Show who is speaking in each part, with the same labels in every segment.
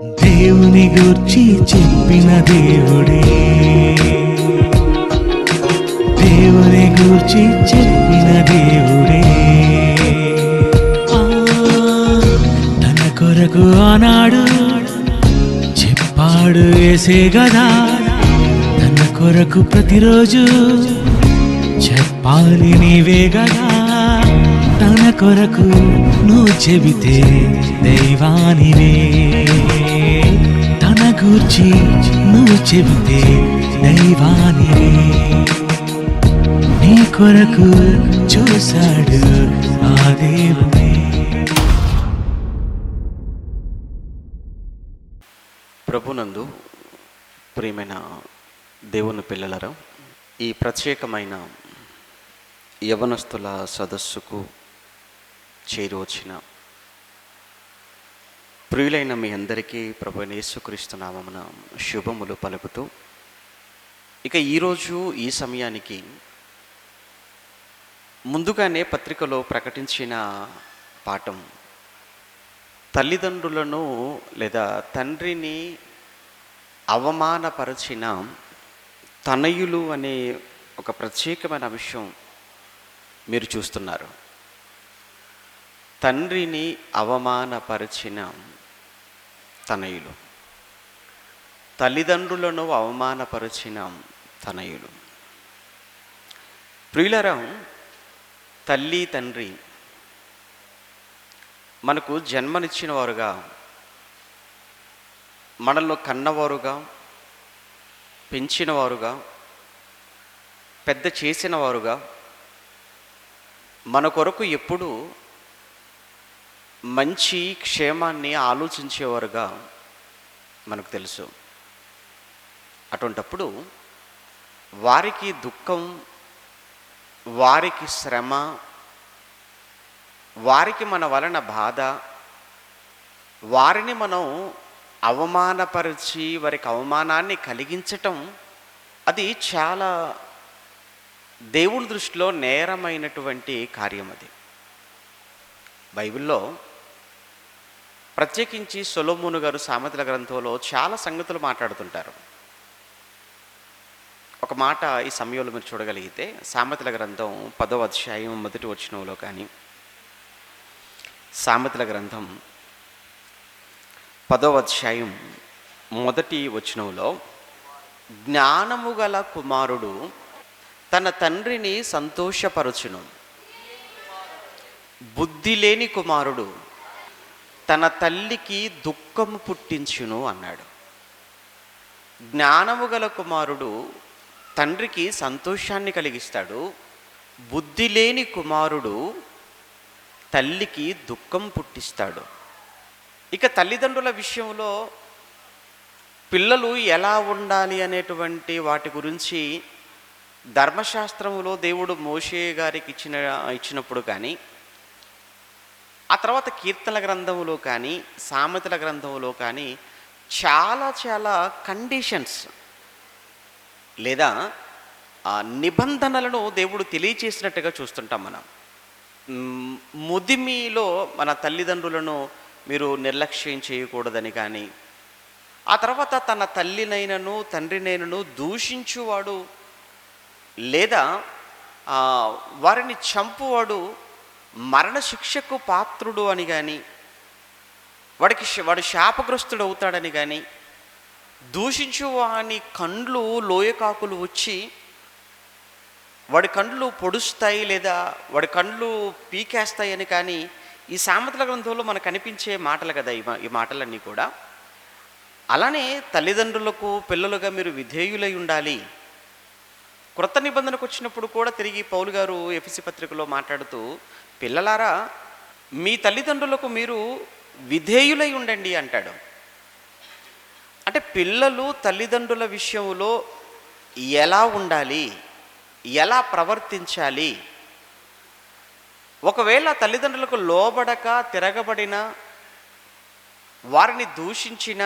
Speaker 1: దేవుని గూర్చి చెప్పిన దేవుడే, దేవుని గూర్చి చెప్పిన దేవుడే. తన కొరకు ఆనాడు చెప్పాడు యేసే గదా, తన కొరకు ప్రతిరోజు చెప్పాలి నీవే గదా. తన కొరకు నువ్వు చెబితే దైవానివే, తన గూర్చి నువ్వు చెబితే దైవానివే. నీ కొరకు చూశాడు ఆ దేవుడే.
Speaker 2: ప్రభునందు ప్రియమైన దేవుని పిల్లలరా, ఈ ప్రత్యేకమైన యవనస్తుల సదస్సుకు చేరువచ్చిన ప్రియులైన మీ అందరికీ ప్రభు యేసుక్రీస్తు నామమున శుభములు పలుకుతూ, ఇక ఈరోజు ఈ సమయానికి ముందుగానే పత్రికలో ప్రకటించిన పాఠం తల్లిదండ్రులను లేదా తండ్రిని అవమానపరిచిన తనయులు అనే ఒక ప్రత్యేకమైన విషయం మీరు చూస్తున్నారు. తండ్రిని అవమానపరిచిన తనయులు, తల్లిదండ్రులను అవమానపరిచిన తనయులు. ప్రియులరా, తల్లి తండ్రి మనకు జన్మనిచ్చిన వారుగా, మనల్ని కన్నవారుగా, పెంచినవారుగా, పెద్ద చేసిన వారుగా, మన కొరకు ఎప్పుడూ మంచి క్షేమాన్ని ఆలోచించేవారుగా మనకు తెలుసు. అటువంటప్పుడు వారికి దుఃఖం, వారికి శ్రమ, వారికి మన వలన బాధ, వారిని మనం అవమానపరిచి వారికి అవమానాన్ని కలిగించటం, అది చాలా దేవుని దృష్టిలో నేరమైనటువంటి కార్యం. అది బైబిల్లో ప్రత్యేకించి సొలొమోను గారు సామెతల గ్రంథంలో చాలా సంగతులు మాట్లాడుతుంటారు. ఒక మాట ఈ సమయంలో మీరు చూడగలిగితే, సామెతల గ్రంథం 10వ అధ్యాయం 1వ వచనంలో కానీ, సామెతల గ్రంథం 10వ అధ్యాయం 1వ వచనంలో, జ్ఞానము గల కుమారుడు తన తండ్రిని సంతోషపరచును, బుద్ధి లేని కుమారుడు తన తల్లికి దుఃఖము పుట్టించును అన్నాడు. జ్ఞానము గల కుమారుడు తండ్రికి సంతోషాన్ని కలిగిస్తాడు, బుద్ధి లేని కుమారుడు తల్లికి దుఃఖం పుట్టిస్తాడు. ఇక తల్లిదండ్రుల విషయంలో పిల్లలు ఎలా ఉండాలి అనేటువంటి వాటి గురించి ధర్మశాస్త్రములో దేవుడు మోషే గారికి ఇచ్చినప్పుడు కానీ, ఆ తర్వాత కీర్తనల గ్రంథంలో కానీ, సామెతల గ్రంథంలో కానీ చాలా కండిషన్స్ లేదా నిబంధనలను దేవుడు తెలియచేసినట్టుగా చూస్తుంటాం మనం. ముదిమిలో మన తల్లిదండ్రులను మీరు నిర్లక్ష్యం చేయకూడదని కానీ, ఆ తర్వాత తన తల్లినైనను తండ్రినైనను దూషించువాడు లేదా వారిని చంపువాడు మరణశిక్షకు పాత్రుడు అని కానీ, వాడు శాపగ్రస్తుడు అవుతాడని కానీ, దూషించు వాని కండ్లు లోయకాకులు వచ్చి వాడి కండ్లు పొడుస్తాయి లేదా వాడి కండ్లు పీకేస్తాయి అని కానీ ఈ సామెతల గ్రంథంలో మనకు కనిపించే మాటలు కదా ఈ మాటలన్నీ కూడా. అలానే తల్లిదండ్రులకు పిల్లలుగా మీరు విధేయులై ఉండాలి. క్రొత్త నిబంధనకు వచ్చినప్పుడు కూడా తిరిగి పౌలు గారు ఎఫెసీ పత్రికలో మాట్లాడుతూ, పిల్లలారా మీ తల్లిదండ్రులకు మీరు విధేయులై ఉండండి అంటాడు. అంటే పిల్లలు తల్లిదండ్రుల విషయంలో ఎలా ఉండాలి, ఎలా ప్రవర్తించాలి. ఒకవేళ తల్లిదండ్రులకు లోబడక తిరగబడిన, వారిని దూషించిన,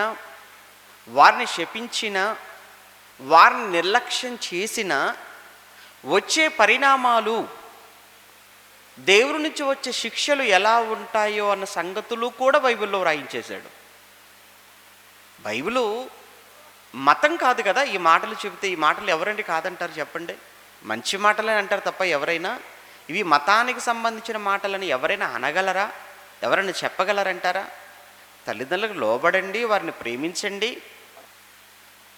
Speaker 2: వారిని శపించిన, వారిని నిర్లక్ష్యం చేసిన వచ్చే పరిణామాలు, దేవుడి నుంచి వచ్చే శిక్షలు ఎలా ఉంటాయో అన్న సంగతులు కూడా బైబిల్లో వ్రాయించేశాడు. బైబిలు మతం కాదు కదా. ఈ మాటలు చెబితే ఈ మాటలు ఎవరండి కాదంటారు చెప్పండి? మంచి మాటలే అంటారు తప్ప ఎవరైనా ఇవి మతానికి సంబంధించిన మాటలని ఎవరైనా అనగలరా? ఎవరైనా చెప్పగలరంటారా? తల్లిదండ్రులకు లోబడండి, వారిని ప్రేమించండి,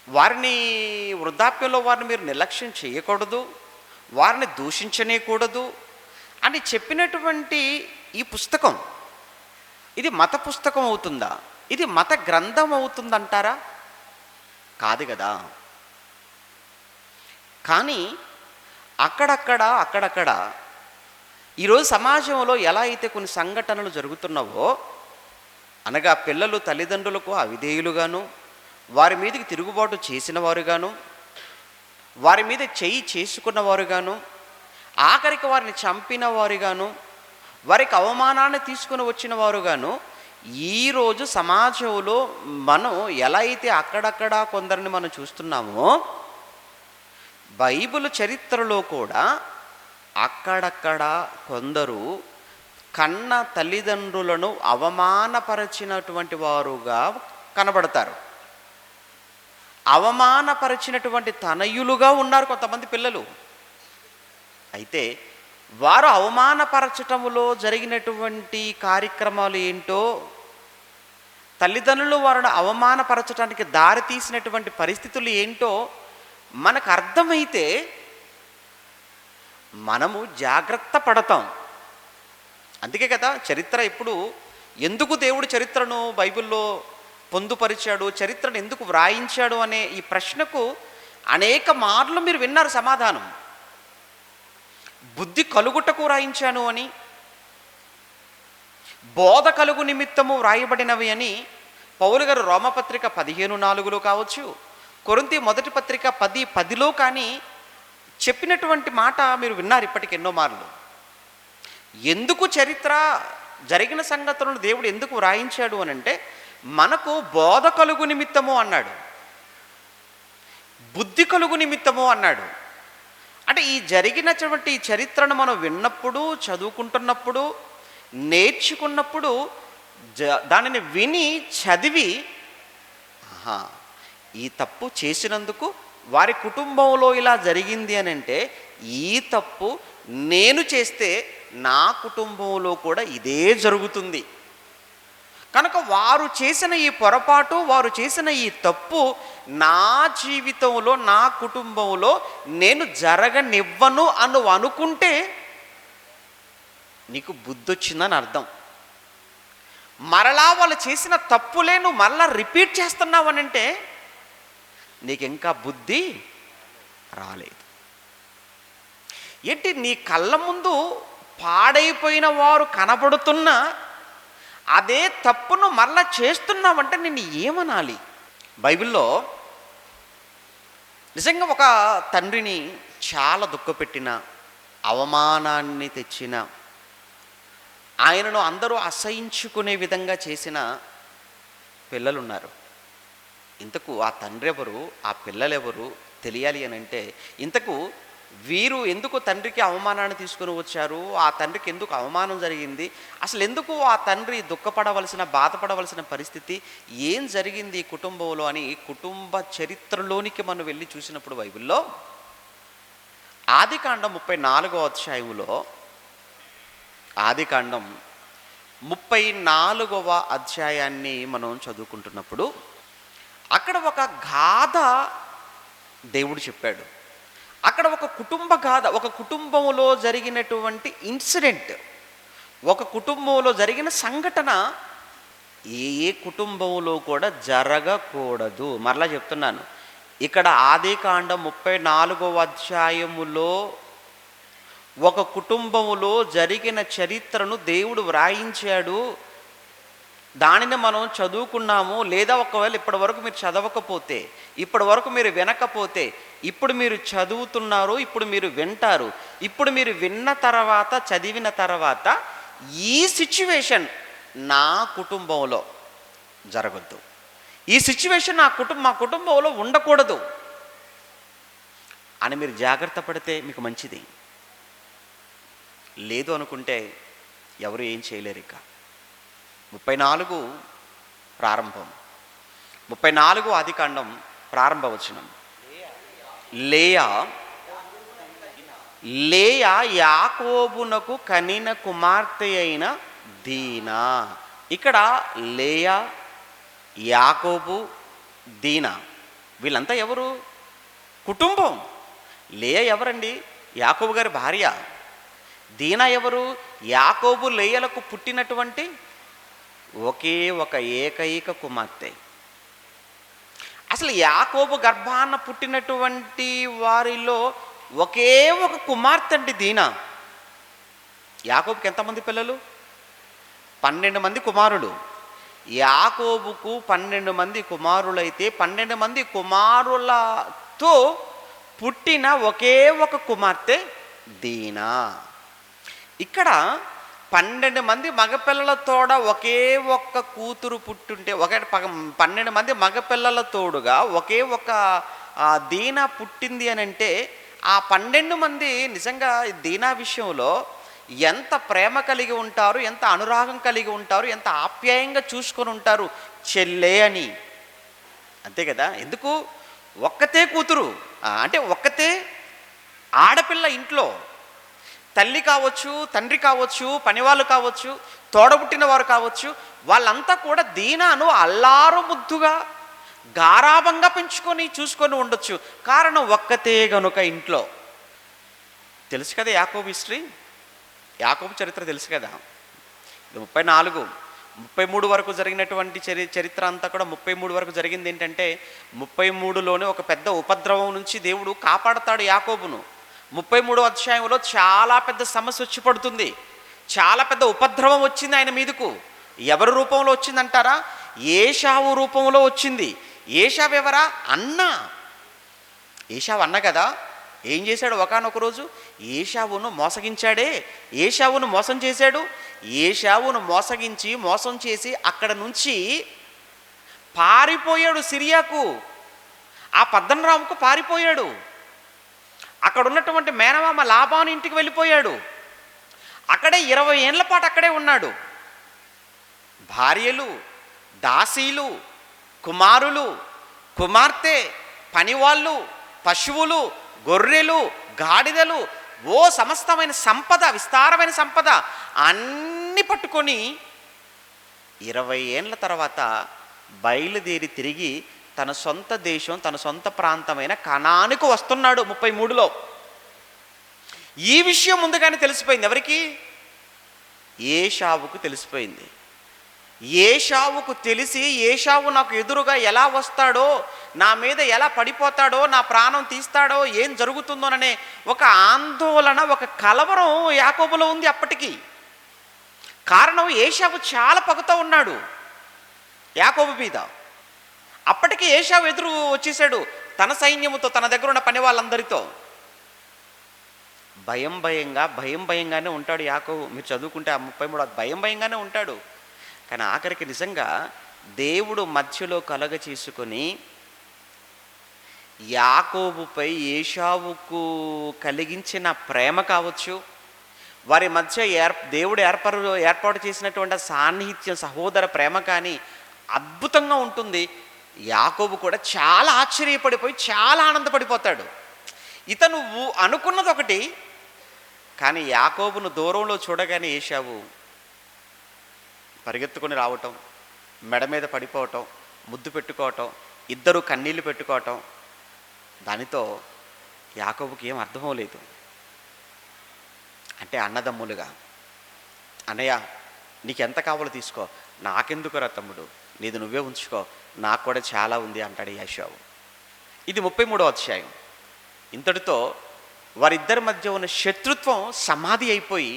Speaker 2: వారిని వృద్ధాప్యంలో వారిని మీరు నిర్లక్ష్యం చేయకూడదు, వారిని దూషించనేకూడదు అని చెప్పినటువంటి ఈ పుస్తకం ఇది మత పుస్తకం అవుతుందా? ఇది మత గ్రంథం అవుతుందంటారా? కాదు కదా. కానీ అక్కడక్కడ ఈరోజు సమాజంలో ఎలా అయితే కొన్ని సంఘటనలు జరుగుతున్నావో, అనగా పిల్లలు తల్లిదండ్రులకు అవిధేయులుగాను, వారి మీదకి తిరుగుబాటు చేసిన వారుగాను, వారి మీద చేయి చేసుకున్నవారుగాను, ఆఖరికి వారిని చంపిన వారుగాను, వారికి అవమానాన్ని తీసుకుని వచ్చిన వారుగాను ఈరోజు సమాజంలో మనం ఎలా అయితే అక్కడక్కడ కొందరిని మనం చూస్తున్నామో, బైబిల్ చరిత్రలో కూడా అక్కడక్కడ కొందరు కన్న తల్లిదండ్రులను అవమానపరచినటువంటి వారుగా కనబడతారు. అవమానపరిచినటువంటి తనయులుగా ఉన్నారు కొంతమంది పిల్లలు. అయితే వారు అవమానపరచటములో జరిగినటువంటి కార్యక్రమాలు ఏంటో, తల్లిదండ్రులు వారిని అవమానపరచడానికి దారి తీసినటువంటి పరిస్థితులు ఏంటో మనకు అర్థమైతే మనము జాగ్రత్త పడతాం. అందుకే కదా చరిత్ర ఇప్పుడు ఎందుకు దేవుడు చరిత్రను బైబిల్లో పొందుపరిచాడు, చరిత్రను ఎందుకు వ్రాయించాడు అనే ఈ ప్రశ్నకు అనేక మార్లు మీరు విన్నారు సమాధానం. బుద్ధి కలుగుటకు వ్రాయించాను అని, బోధ కలుగు నిమిత్తము వ్రాయబడినవి అని పౌలు గారు రోమపత్రిక 15:4 కావచ్చు, కొరింథీ మొదటి పత్రిక 10:10 కానీ చెప్పినటువంటి మాట మీరు విన్నారు ఇప్పటికి ఎన్నో మార్లు. ఎందుకు చరిత్ర జరిగిన సంగతులను దేవుడు ఎందుకు వ్రాయించాడు అని అంటే, మనకు బోధ కలుగు నిమిత్తము అన్నాడు, బుద్ధి కలుగు నిమిత్తము అన్నాడు. అంటే ఈ జరిగినటువంటి చరిత్రను మనం విన్నప్పుడు, చదువుకుంటున్నప్పుడు, నేర్చుకున్నప్పుడు, దానిని విని చదివి, ఆహా ఈ తప్పు చేసినందుకు వారి కుటుంబంలో ఇలా జరిగింది అని అంటే, ఈ తప్పు నేను చేస్తే నా కుటుంబంలో కూడా ఇదే జరుగుతుంది కనుక వారు చేసిన ఈ పొరపాటు, వారు చేసిన ఈ తప్పు నా జీవితంలో, నా కుటుంబంలో నేను జరగనివ్వను అని అనుకుంటే నీకు బుద్ధి వచ్చిందని అర్థం. మరలా వాళ్ళు చేసిన తప్పులే నువ్వు మరలా రిపీట్ చేస్తున్నావు అని అంటే నీకు ఇంకా బుద్ధి రాలేదు. ఏంటి నీ కళ్ళ ముందు పాడైపోయిన వారు కనబడుతున్నా అదే తప్పును మరలా చేస్తున్నావంటే నిన్ను ఏమనాలి? బైబిల్లో నిజంగా ఒక తండ్రిని చాలా దుఃఖపెట్టిన, అవమానాన్ని తెచ్చిన, ఆయనను అందరూ అసహించుకునే విధంగా చేసిన పిల్లలున్నారు. ఇంతకు ఆ తండ్రి ఎవరు, ఆ పిల్లలెవరు తెలియాలి అని అంటే, ఇంతకు వీరు ఎందుకు తండ్రికి అవమానాన్ని తీసుకుని వచ్చారు, ఆ తండ్రికి ఎందుకు అవమానం జరిగింది, అసలు ఎందుకు ఆ తండ్రి దుఃఖపడవలసిన, బాధపడవలసిన పరిస్థితి, ఏం జరిగింది ఈ కుటుంబంలో అని కుటుంబ చరిత్రలోనికి మనం వెళ్ళి చూసినప్పుడు బైబిల్లో ఆదికాండం 34వ అధ్యాయంలో, ఆదికాండం 34వ అధ్యాయాన్ని మనం చదువుకుంటున్నప్పుడు అక్కడ ఒక గాథ దేవుడు చెప్పాడు. అక్కడ ఒక కుటుంబ గాథ, ఒక కుటుంబంలో జరిగినటువంటి ఇన్సిడెంట్, ఒక కుటుంబంలో జరిగిన సంఘటన ఏ కుటుంబంలో కూడా జరగకూడదు. మరలా చెప్తున్నాను, ఇక్కడ ఆదికాండం 34వ అధ్యాయములో ఒక కుటుంబములో జరిగిన చరిత్రను దేవుడు వ్రాయించాడు. దానిని మనం చదువుకున్నాము. లేదా ఒకవేళ ఇప్పటి వరకు మీరు చదవకపోతే, ఇప్పటి వరకు మీరు వినకపోతే, ఇప్పుడు మీరు చదువుతున్నారు, ఇప్పుడు మీరు వింటారు. ఇప్పుడు మీరు విన్న తర్వాత, చదివిన తర్వాత ఈ సిచ్యువేషన్ నా కుటుంబంలో జరగద్దు, ఈ సిచ్యువేషన్ మా కుటుంబంలో ఉండకూడదు అని మీరు జాగ్రత్త పడితే మీకు మంచిది. లేదు అనుకుంటే ఎవరు ఏం చేయలేరు. ఇక 34 ప్రారంభం, 34 ఆదికాండం ప్రారంభ వచనం. లేయా లేయా యాకోబునకు కనిన కుమార్తె అయిన దీనా. ఇక్కడ లేయా, యాకోబు, దీనా వీళ్ళంతా ఎవరు? కుటుంబం. లేయా ఎవరండి? యాకోబు గారి భార్య. దీనా ఎవరు? యాకోబు లేయలకు పుట్టినటువంటి ఒకే ఒక ఏకైక కుమార్తె. అసలు యాకోబు గర్భాన పుట్టినటువంటి వారిలో ఒకే ఒక కుమార్తె అండి దీనా. యాకోబుకి ఎంతమంది పిల్లలు? 12 మంది కుమారులు. యాకోబుకు 12 మంది కుమారులైతే 12 మంది కుమారులతో పుట్టిన ఒకే ఒక కుమార్తె దీనా. ఇక్కడ 12 మంది మగపిల్లల తోడ ఒకే ఒక్క కూతురు పుట్టుంటే, 12 మంది మగపిల్లల తోడుగా ఒకే ఒక దీనా పుట్టింది అని అంటే, ఆ 12 మంది నిజంగా దీనా విషయంలో ఎంత ప్రేమ కలిగి ఉంటారు, ఎంత అనురాగం కలిగి ఉంటారు, ఎంత ఆప్యాయంగా చూసుకొని ఉంటారు చెల్లె అని. అంతే కదా? ఎందుకు? ఒక్కతే కూతురు, అంటే ఒక్కతే ఆడపిల్ల ఇంట్లో. తల్లి కావచ్చు, తండ్రి కావచ్చు, పనివాళ్ళు కావచ్చు, తోడబుట్టిన వారు కావచ్చు, వాళ్ళంతా కూడా దీనాను అల్లారు ముద్దుగా గారాభంగా పెంచుకొని చూసుకొని ఉండొచ్చు. కారణం ఒక్కతే గనుక ఇంట్లో. తెలుసు కదా యాకోబు హిస్టరీ, యాకోబు చరిత్ర తెలుసు కదా. ఇది 34, 33 వరకు జరిగినటువంటి చరిత్ర అంతా కూడా 33 వరకు జరిగింది. ఏంటంటే 33లోనే ఒక పెద్ద ఉపద్రవం నుంచి దేవుడు కాపాడతాడు యాకోబును. 33వ అధ్యాయంలో చాలా పెద్ద సమస్య వచ్చి పడుతుంది. చాలా పెద్ద ఉపద్రవం వచ్చింది ఆయన మీదకు. ఎవరి రూపంలో వచ్చిందంటారా? ఏశావు రూపంలో వచ్చింది. ఏశావు ఎవరా? అన్న. ఏశావు అన్న కదా. ఏం చేశాడు? ఒకానొక రోజు ఏశావును మోసగించాడే. ఏశావును మోసం చేశాడు. ఏశావును మోసం చేసి అక్కడ నుంచి పారిపోయాడు సిరియాకు. ఆ పద్దనరాముకు పారిపోయాడు. అక్కడ ఉన్నటువంటి మేనమామ లాబాను ఇంటికి వెళ్ళిపోయాడు. అక్కడే 20 ఏళ్ల పాటు అక్కడే ఉన్నాడు. భార్యలు, దాసీలు, కుమారులు, కుమార్తె, పనివాళ్ళు, పశువులు, గొర్రెలు, గాడిదలు, సమస్తమైన సంపద, విస్తారమైన సంపద అన్నీ పట్టుకొని 20 ఏళ్ల తర్వాత బయలుదేరి తిరిగి తన సొంత దేశం, తన సొంత ప్రాంతమైన కనానుకు వస్తున్నాడు 33లో. ఈ విషయం ముందుగానే తెలిసిపోయింది. ఎవరికి? ఏశావుకు తెలిసిపోయింది. ఏశావుకు తెలిసి ఏశావు నాకు ఎదురుగా ఎలా వస్తాడో, నా మీద ఎలా పడిపోతాడో, నా ప్రాణం తీస్తాడో, ఏం జరుగుతుందోననే ఒక ఆందోళన, ఒక కలవరం యాకోబులో ఉంది అప్పటికి. కారణం ఏశావు చాలా పగుతూ ఉన్నాడు యాకోబు మీద. అప్పటికి ఏశావు ఎదురు వచ్చేసాడు తన సైన్యముతో, తన దగ్గర ఉన్న పని వాళ్ళందరితో. భయంగానే ఉంటాడు యాకోబు. మీరు చదువుకుంటే ఆ 33 భయంగానే ఉంటాడు. కానీ ఆఖరికి నిజంగా దేవుడు మధ్యలో కలగ చేసుకొని యాకోబుపై ఏశావుకు కలిగించిన ప్రేమ కావచ్చు, వారి మధ్య దేవుడు ఏర్పాటు చేసినటువంటి సాన్నిహిత్యం, సహోదర ప్రేమ కానీ అద్భుతంగా ఉంటుంది. యాకోబు కూడా చాలా ఆశ్చర్యపడిపోయి చాలా ఆనందపడిపోతాడు. ఇతను అనుకున్నది ఒకటి, కానీ యాకోబును దూరంలో చూడగానే ఏశావు పరిగెత్తుకొని రావటం, మెడ మీద పడిపోవటం, ముద్దు పెట్టుకోవటం, ఇద్దరు కన్నీళ్లు పెట్టుకోవటం, దానితో యాకోబుకి ఏం అర్థమవలేదు. అంటే అన్నదమ్ములుగా, అన్నయ్య నీకెంత కావాలో తీసుకో, నాకెందుకురా తమ్ముడు, నీది నువ్వే ఉంచుకో, నాకు కూడా చాలా ఉంది అంటాడు ఏశావు. ఇది 33వ అధ్యాయం. ఇంతటితో వారిద్దరి మధ్య ఉన్న శత్రుత్వం సమాధి అయిపోయి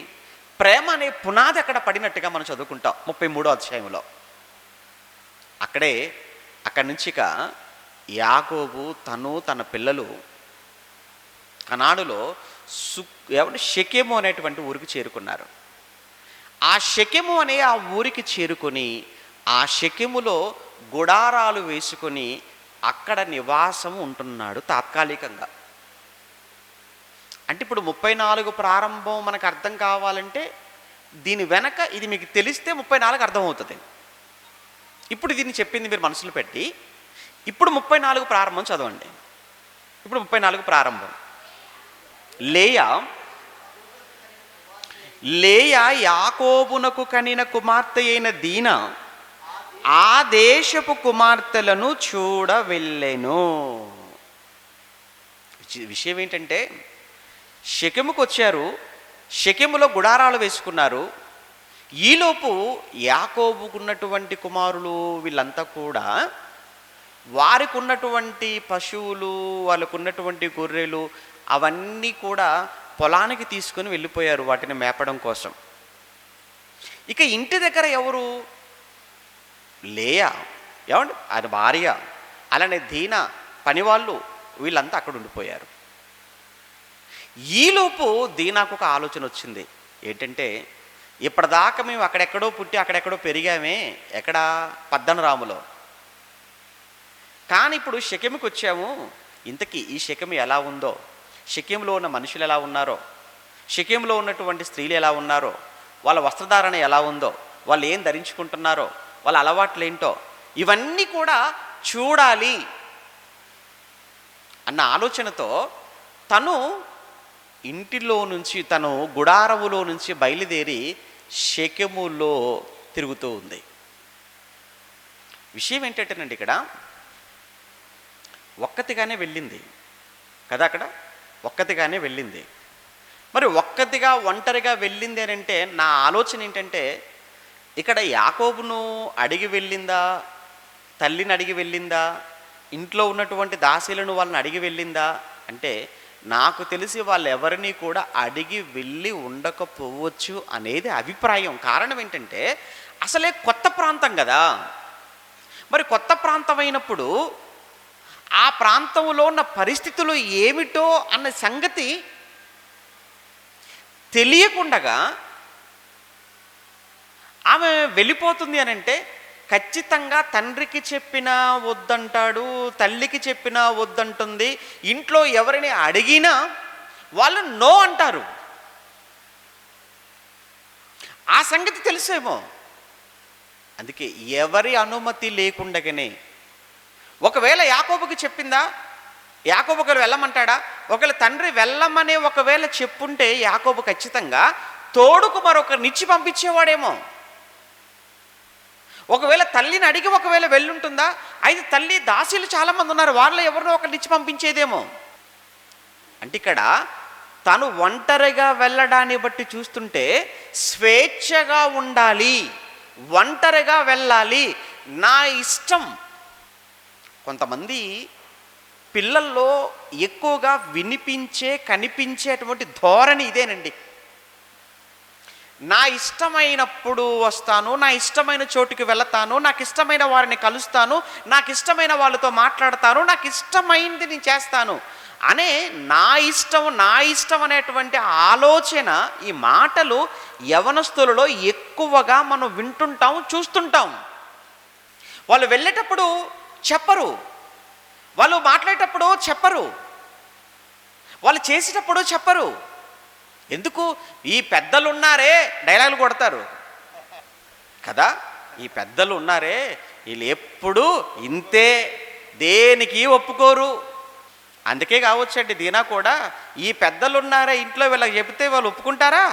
Speaker 2: ప్రేమ అనే పునాది అక్కడ పడినట్టుగా మనం చదువుకుంటాం 33వ అధ్యాయంలో. అక్కడి నుంచి ఇక యాకోబు తన పిల్లలు కనానులో షెకెము అనేటువంటి ఊరికి చేరుకున్నారు. ఆ షెకెము అనే ఆ ఊరికి చేరుకొని ఆ షెకెములో గుడారాలు వేసుకొని అక్కడ నివాసం ఉంటున్నాడు తాత్కాలికంగా. అంటే ఇప్పుడు 34 ప్రారంభం మనకు అర్థం కావాలంటే దీని వెనక ఇది మీకు తెలిస్తే 34 అర్థమవుతుంది. ఇప్పుడు దీన్ని చెప్పింది మీరు మనసులో పెట్టి ఇప్పుడు 34 ప్రారంభం చదవండి. ఇప్పుడు 34 ప్రారంభం. లేయా లేయా యాకోబునకు కనిన కుమార్తె అయిన దీనా ఆ దేశపు కుమార్తెలను చూడ వెళ్ళెను. విషయం ఏంటంటే, షెకెముకు వచ్చారు, షెకెములో గుడారాలు వేసుకున్నారు. ఈలోపు యాకోబుకున్నటువంటి కుమారులు వీళ్ళంతా కూడా వారికి ఉన్నటువంటి పశువులు, వాళ్ళకు ఉన్నటువంటి గొర్రెలు అవన్నీ కూడా పొలానికి తీసుకొని వెళ్ళిపోయారు వాటిని మేపడం కోసం. ఇక ఇంటి దగ్గర ఎవరు? లేయా, ఏమండి ఆయన భార్య, అలానే దీనా, పనివాళ్ళు, వీళ్ళంతా అక్కడ ఉండిపోయారు. ఈలోపు దీనాకు ఒక ఆలోచన వచ్చింది. ఏంటంటే, ఇప్పటిదాకా మేము అక్కడెక్కడో పుట్టి అక్కడెక్కడో పెరిగామే, ఎక్కడ పద్దనరాములో, కానీ ఇప్పుడు షెకెముకి వచ్చాము. ఇంతకీ ఈ షెకెము ఎలా ఉందో, షెకెములో ఉన్న మనుషులు ఎలా ఉన్నారో, షెకెములో ఉన్నటువంటి స్త్రీలు ఎలా ఉన్నారో, వాళ్ళ వస్త్రధారణ ఎలా ఉందో, వాళ్ళు ఏం ధరించుకుంటున్నారో, వాళ్ళ అలవాట్లు ఏంటో, ఇవన్నీ కూడా చూడాలి అన్న ఆలోచనతో తను ఇంటిలో నుంచి, తను గుడారవులో నుంచి బయలుదేరి షెకెములో తిరుగుతూ ఉంది. విషయం ఏంటంటేనండి, ఇక్కడ ఒక్కతిగానే వెళ్ళింది కదా, అక్కడ ఒక్కతిగానే వెళ్ళింది. మరి ఒక్కతిగా ఒంటరిగా వెళ్ళింది అని అంటే నా ఆలోచన ఏంటంటే, ఇక్కడ యాకోబును అడిగి వెళ్ళిందా, తల్లిని అడిగి వెళ్ళిందా, ఇంట్లో ఉన్నటువంటి దాసీలను వాళ్ళని అడిగి వెళ్ళిందా అంటే, నాకు తెలిసి వాళ్ళు ఎవరిని కూడా అడిగి వెళ్ళి ఉండకపోవచ్చు అనేది అభిప్రాయం. కారణం ఏంటంటే, అసలే కొత్త ప్రాంతం కదా. మరి కొత్త ప్రాంతం అయినప్పుడు ఆ ప్రాంతంలో ఉన్న పరిస్థితులు ఏమిటో అన్న సంగతి తెలియకుండగా ఆమె వెళ్ళిపోతుంది అని అంటే, ఖచ్చితంగా తండ్రికి చెప్పినా వద్దంటాడు, తల్లికి చెప్పినా వద్దంటుంది, ఇంట్లో ఎవరిని అడిగినా వాళ్ళు నో అంటారు. ఆ సంగతి తెలుసేమో. అందుకే ఎవరి అనుమతి లేకుండగానే, ఒకవేళ యాకోబుకి చెప్పిందా, యాకోబు ఒకవేళ వెళ్ళమంటాడా, ఒకవేళ తండ్రి వెళ్ళమనే ఒకవేళ చెప్పుంటే యాకోబు ఖచ్చితంగా తోడుకు మరొకరినిచ్చి పంపించేవాడేమో. ఒకవేళ తల్లిని అడిగి ఒకవేళ వెళ్ళుంటుందా, అయితే తల్లి దాసీలు చాలామంది ఉన్నారు, వాళ్ళలో ఎవరినో ఒకరినిచ్చి పంపించేదేమో. అంటే ఇక్కడ తను ఒంటరిగా వెళ్ళడాన్ని బట్టి చూస్తుంటే స్వేచ్ఛగా ఉండాలి, ఒంటరిగా వెళ్ళాలి, నా ఇష్టం. కొంతమంది పిల్లల్లో ఎక్కువగా వినిపించే కనిపించేటువంటి ధోరణి ఇదేనండి. నా ఇష్టమైనప్పుడు వస్తాను, నా ఇష్టమైన చోటుకి వెళతాను, నాకు ఇష్టమైన వారిని కలుస్తాను, నాకు ఇష్టమైన వాళ్ళతో మాట్లాడతాను, నాకు ఇష్టమైంది నేను చేస్తాను అనే నా ఇష్టం అనేటువంటి ఆలోచన, ఈ మాటలు యవనస్తులలో ఎక్కువగా మనం వింటుంటాం, చూస్తుంటాం. వాళ్ళు వెళ్ళేటప్పుడు చెప్పరు, వాళ్ళు మాట్లాడేటప్పుడు చెప్పరు, వాళ్ళు చేసేటప్పుడు చెప్పరు. ఎందుకు? ఈ పెద్దలు ఉన్నారే డైలాగులు కొడతారు కదా, ఈ పెద్దలు ఉన్నారే వీళ్ళు ఎప్పుడు ఇంతే, దేనికి ఒప్పుకోరు. అందుకే కావచ్చండి దీనా కూడా, ఈ పెద్దలు ఉన్నారే ఇంట్లో వీళ్ళకి చెబితే వాళ్ళు ఒప్పుకుంటారా?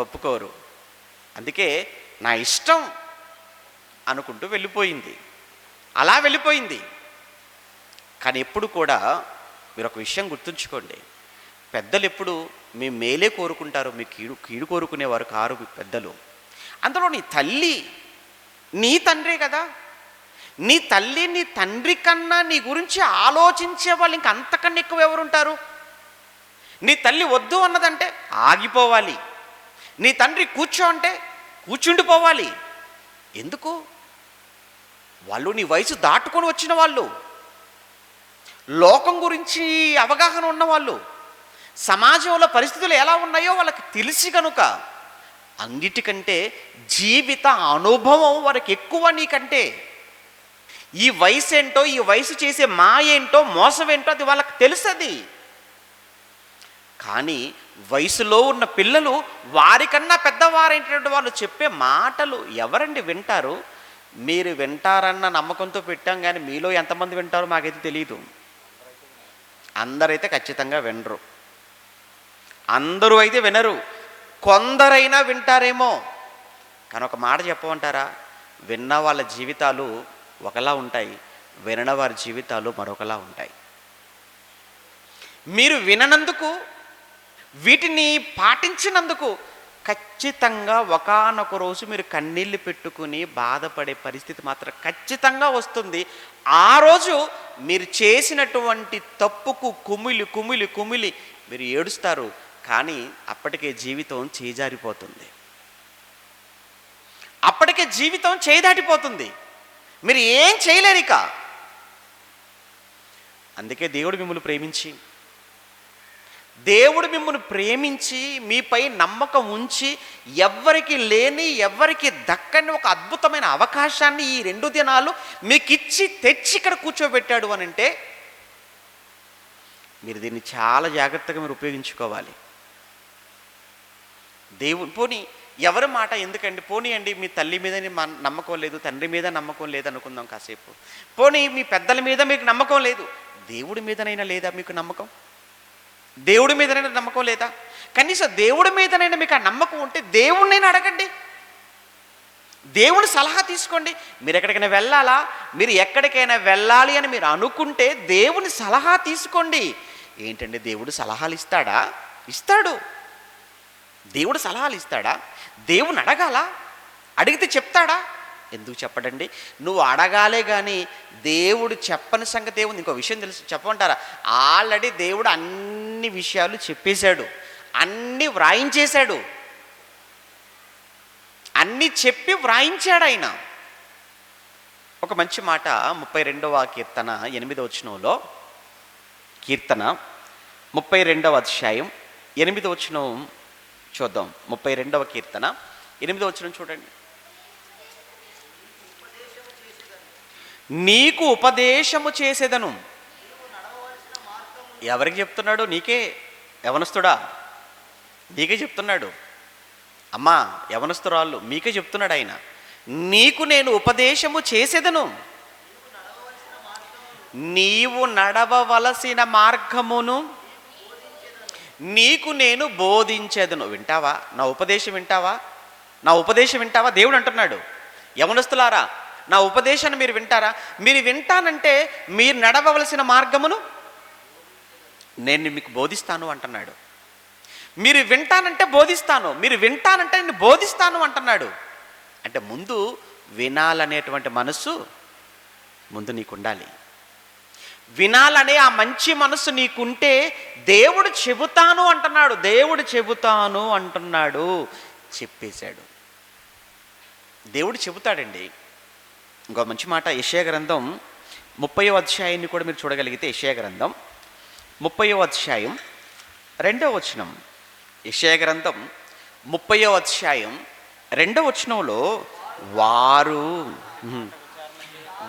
Speaker 2: ఒప్పుకోరు. అందుకే నా ఇష్టం అనుకుంటూ వెళ్ళిపోయింది, అలా వెళ్ళిపోయింది. కానీ ఎప్పుడు కూడా మీరు ఒక విషయం గుర్తుంచుకోండి, పెద్దలు ఎప్పుడు మీ మేలే కోరుకుంటారు, మీ కీడు కోరుకునేవారు కారు మీ పెద్దలు. అందులో నీ తల్లి నీ తండ్రి కదా, నీ తల్లి నీ తండ్రి కన్నా నీ గురించి ఆలోచించే వాళ్ళు ఇంక అంతకన్నా ఎక్కువ ఎవరుంటారు? నీ తల్లి వద్దు అన్నదంటే ఆగిపోవాలి, నీ తండ్రి కూర్చో అంటే కూర్చుండిపోవాలి. ఎందుకు? వాళ్ళు నీ వయసు దాటుకొని వచ్చిన వాళ్ళు, లోకం గురించి అవగాహన ఉన్నవాళ్ళు, సమాజంలో పరిస్థితులు ఎలా ఉన్నాయో వాళ్ళకి తెలిసి కనుక, అన్నిటికంటే జీవిత అనుభవం వారికి ఎక్కువ నీకంటే. ఈ వయసు ఏంటో, ఈ వయసు చేసే ఏంటో, మోసం ఏంటో అది వాళ్ళకి తెలుసది. కానీ వయసులో ఉన్న పిల్లలు వారికన్నా పెద్దవారైనటువంటి వాళ్ళు చెప్పే మాటలు ఎవరండి వింటారు? మీరు వింటారన్న నమ్మకంతో పెట్టాం, కానీ మీలో ఎంతమంది వింటారో మాకైతే తెలియదు. అందరైతే ఖచ్చితంగా వినరు, అందరూ అయితే వినరు, కొందరైనా వింటారేమో. కానీ ఒక మాట చెప్పమంటారా, విన్న వాళ్ళ జీవితాలు ఒకలా ఉంటాయి, వినని వారి జీవితాలు మరొకలా ఉంటాయి. మీరు విననందుకు, వీటిని పాటించినందుకు ఖచ్చితంగా ఒకానొక రోజు మీరు కన్నీళ్ళు పెట్టుకుని బాధపడే పరిస్థితి మాత్రం ఖచ్చితంగా వస్తుంది. ఆ రోజు మీరు చేసినటువంటి తప్పుకు కుమిలి కుమిలి కుమిలి మీరు ఏడుస్తారు. కానీ అప్పటికే జీవితం చేజారిపోతుంది, అప్పటికే జీవితం చేదాటిపోతుంది, మీరు ఏం చేయలేరు ఇక. అందుకే దేవుడు మిమ్మల్ని ప్రేమించి మీపై నమ్మకం ఉంచి ఎవ్వరికి లేని, ఎవ్వరికి దక్కని ఒక అద్భుతమైన అవకాశాన్ని ఈ 2 దినాలు మీకు ఇచ్చి తెచ్చి ఇక్కడ కూర్చోబెట్టాడు అని అంటే మీరు దీన్ని చాలా జాగ్రత్తగా మీరు ఉపయోగించుకోవాలి. పోనీ ఎవరి మాట ఎందుకండి, పోనీ అండి మీ తల్లి మీద నమ్మకం లేదు, తండ్రి మీద నమ్మకం లేదు అనుకుందాం కాసేపు. పోనీ మీ పెద్దల మీద మీకు నమ్మకం లేదు, దేవుడి మీదనైనా లేదా మీకు నమ్మకం? దేవుడి మీదనైనా నమ్మకం లేదా? కనీసం దేవుడి మీదనైనా మీకు ఆ నమ్మకం ఉంటే దేవుడినైనా అడగండి, దేవుని సలహా తీసుకోండి. మీరు ఎక్కడికైనా వెళ్ళాలా, మీరు ఎక్కడికైనా వెళ్ళాలి అని మీరు అనుకుంటే దేవుని సలహా తీసుకోండి. ఏంటంటే దేవుడు సలహాలు ఇస్తాడా? ఇస్తాడు. దేవుడు సలహాలు ఇస్తాడా? దేవుని అడగాల, అడిగితే చెప్తాడా? ఎందుకు చెప్పడండి? నువ్వు అడగాలే కానీ దేవుడు చెప్పని సంగతి ఏముంది? ఇంకో విషయం తెలుసు చెప్పమంటారా? ఆల్రెడీ దేవుడు అన్ని విషయాలు చెప్పేశాడు, అన్నీ వ్రాయించేశాడు, అన్నీ చెప్పి వ్రాయించాడు ఆయన. ఒక మంచి మాట 32వ కీర్తన 8వ వచనంలో, కీర్తన 32వ అధ్యాయం 8వ వచనం చూద్దాం. 32వ కీర్తన 8వ వచనం చూడండి. నీకు ఉపదేశము చేసేదను. ఎవరికి చెప్తున్నాడు? నీకే, యవనస్తుడా, నీకే చెప్తున్నాడు. అమ్మా యవనస్తురాళ్ళు, మీకే చెప్తున్నాడు ఆయన. నీకు నేను ఉపదేశము చేసేదను, నీవు నడవవలసిన మార్గమును నీకు నేను బోధించేదను. వింటావా? నా ఉపదేశం వింటావా? నా ఉపదేశం వింటావా? దేవుడు అంటున్నాడు, యవనస్తులారా నా ఉపదేశాన్ని మీరు వింటారా? మీరు వింటానంటే మీరు నడవవలసిన మార్గమును నేను మీకు బోధిస్తాను అంటున్నాడు. మీరు వింటానంటే బోధిస్తాను, మీరు వింటానంటే నేను బోధిస్తాను అంటున్నాడు. అంటే ముందు వినాలనేటువంటి మనసు ముందు నీకు ఉండాలి. వినాలనే ఆ మంచి మనసు నీకుంటే దేవుడు చెబుతాను అంటున్నాడు, దేవుడు చెబుతాను అంటున్నాడు, చెప్పేశాడు. దేవుడు చెబుతాడండి. ఇంకో మంచి మాట, యెషయా గ్రంథం 30వ అధ్యాయాన్ని కూడా మీరు చూడగలిగితే, యెషయా గ్రంథం 30వ అధ్యాయం 2వ వచనం, యెషయా గ్రంథం 30వ అధ్యాయం 2వ వచనంలో,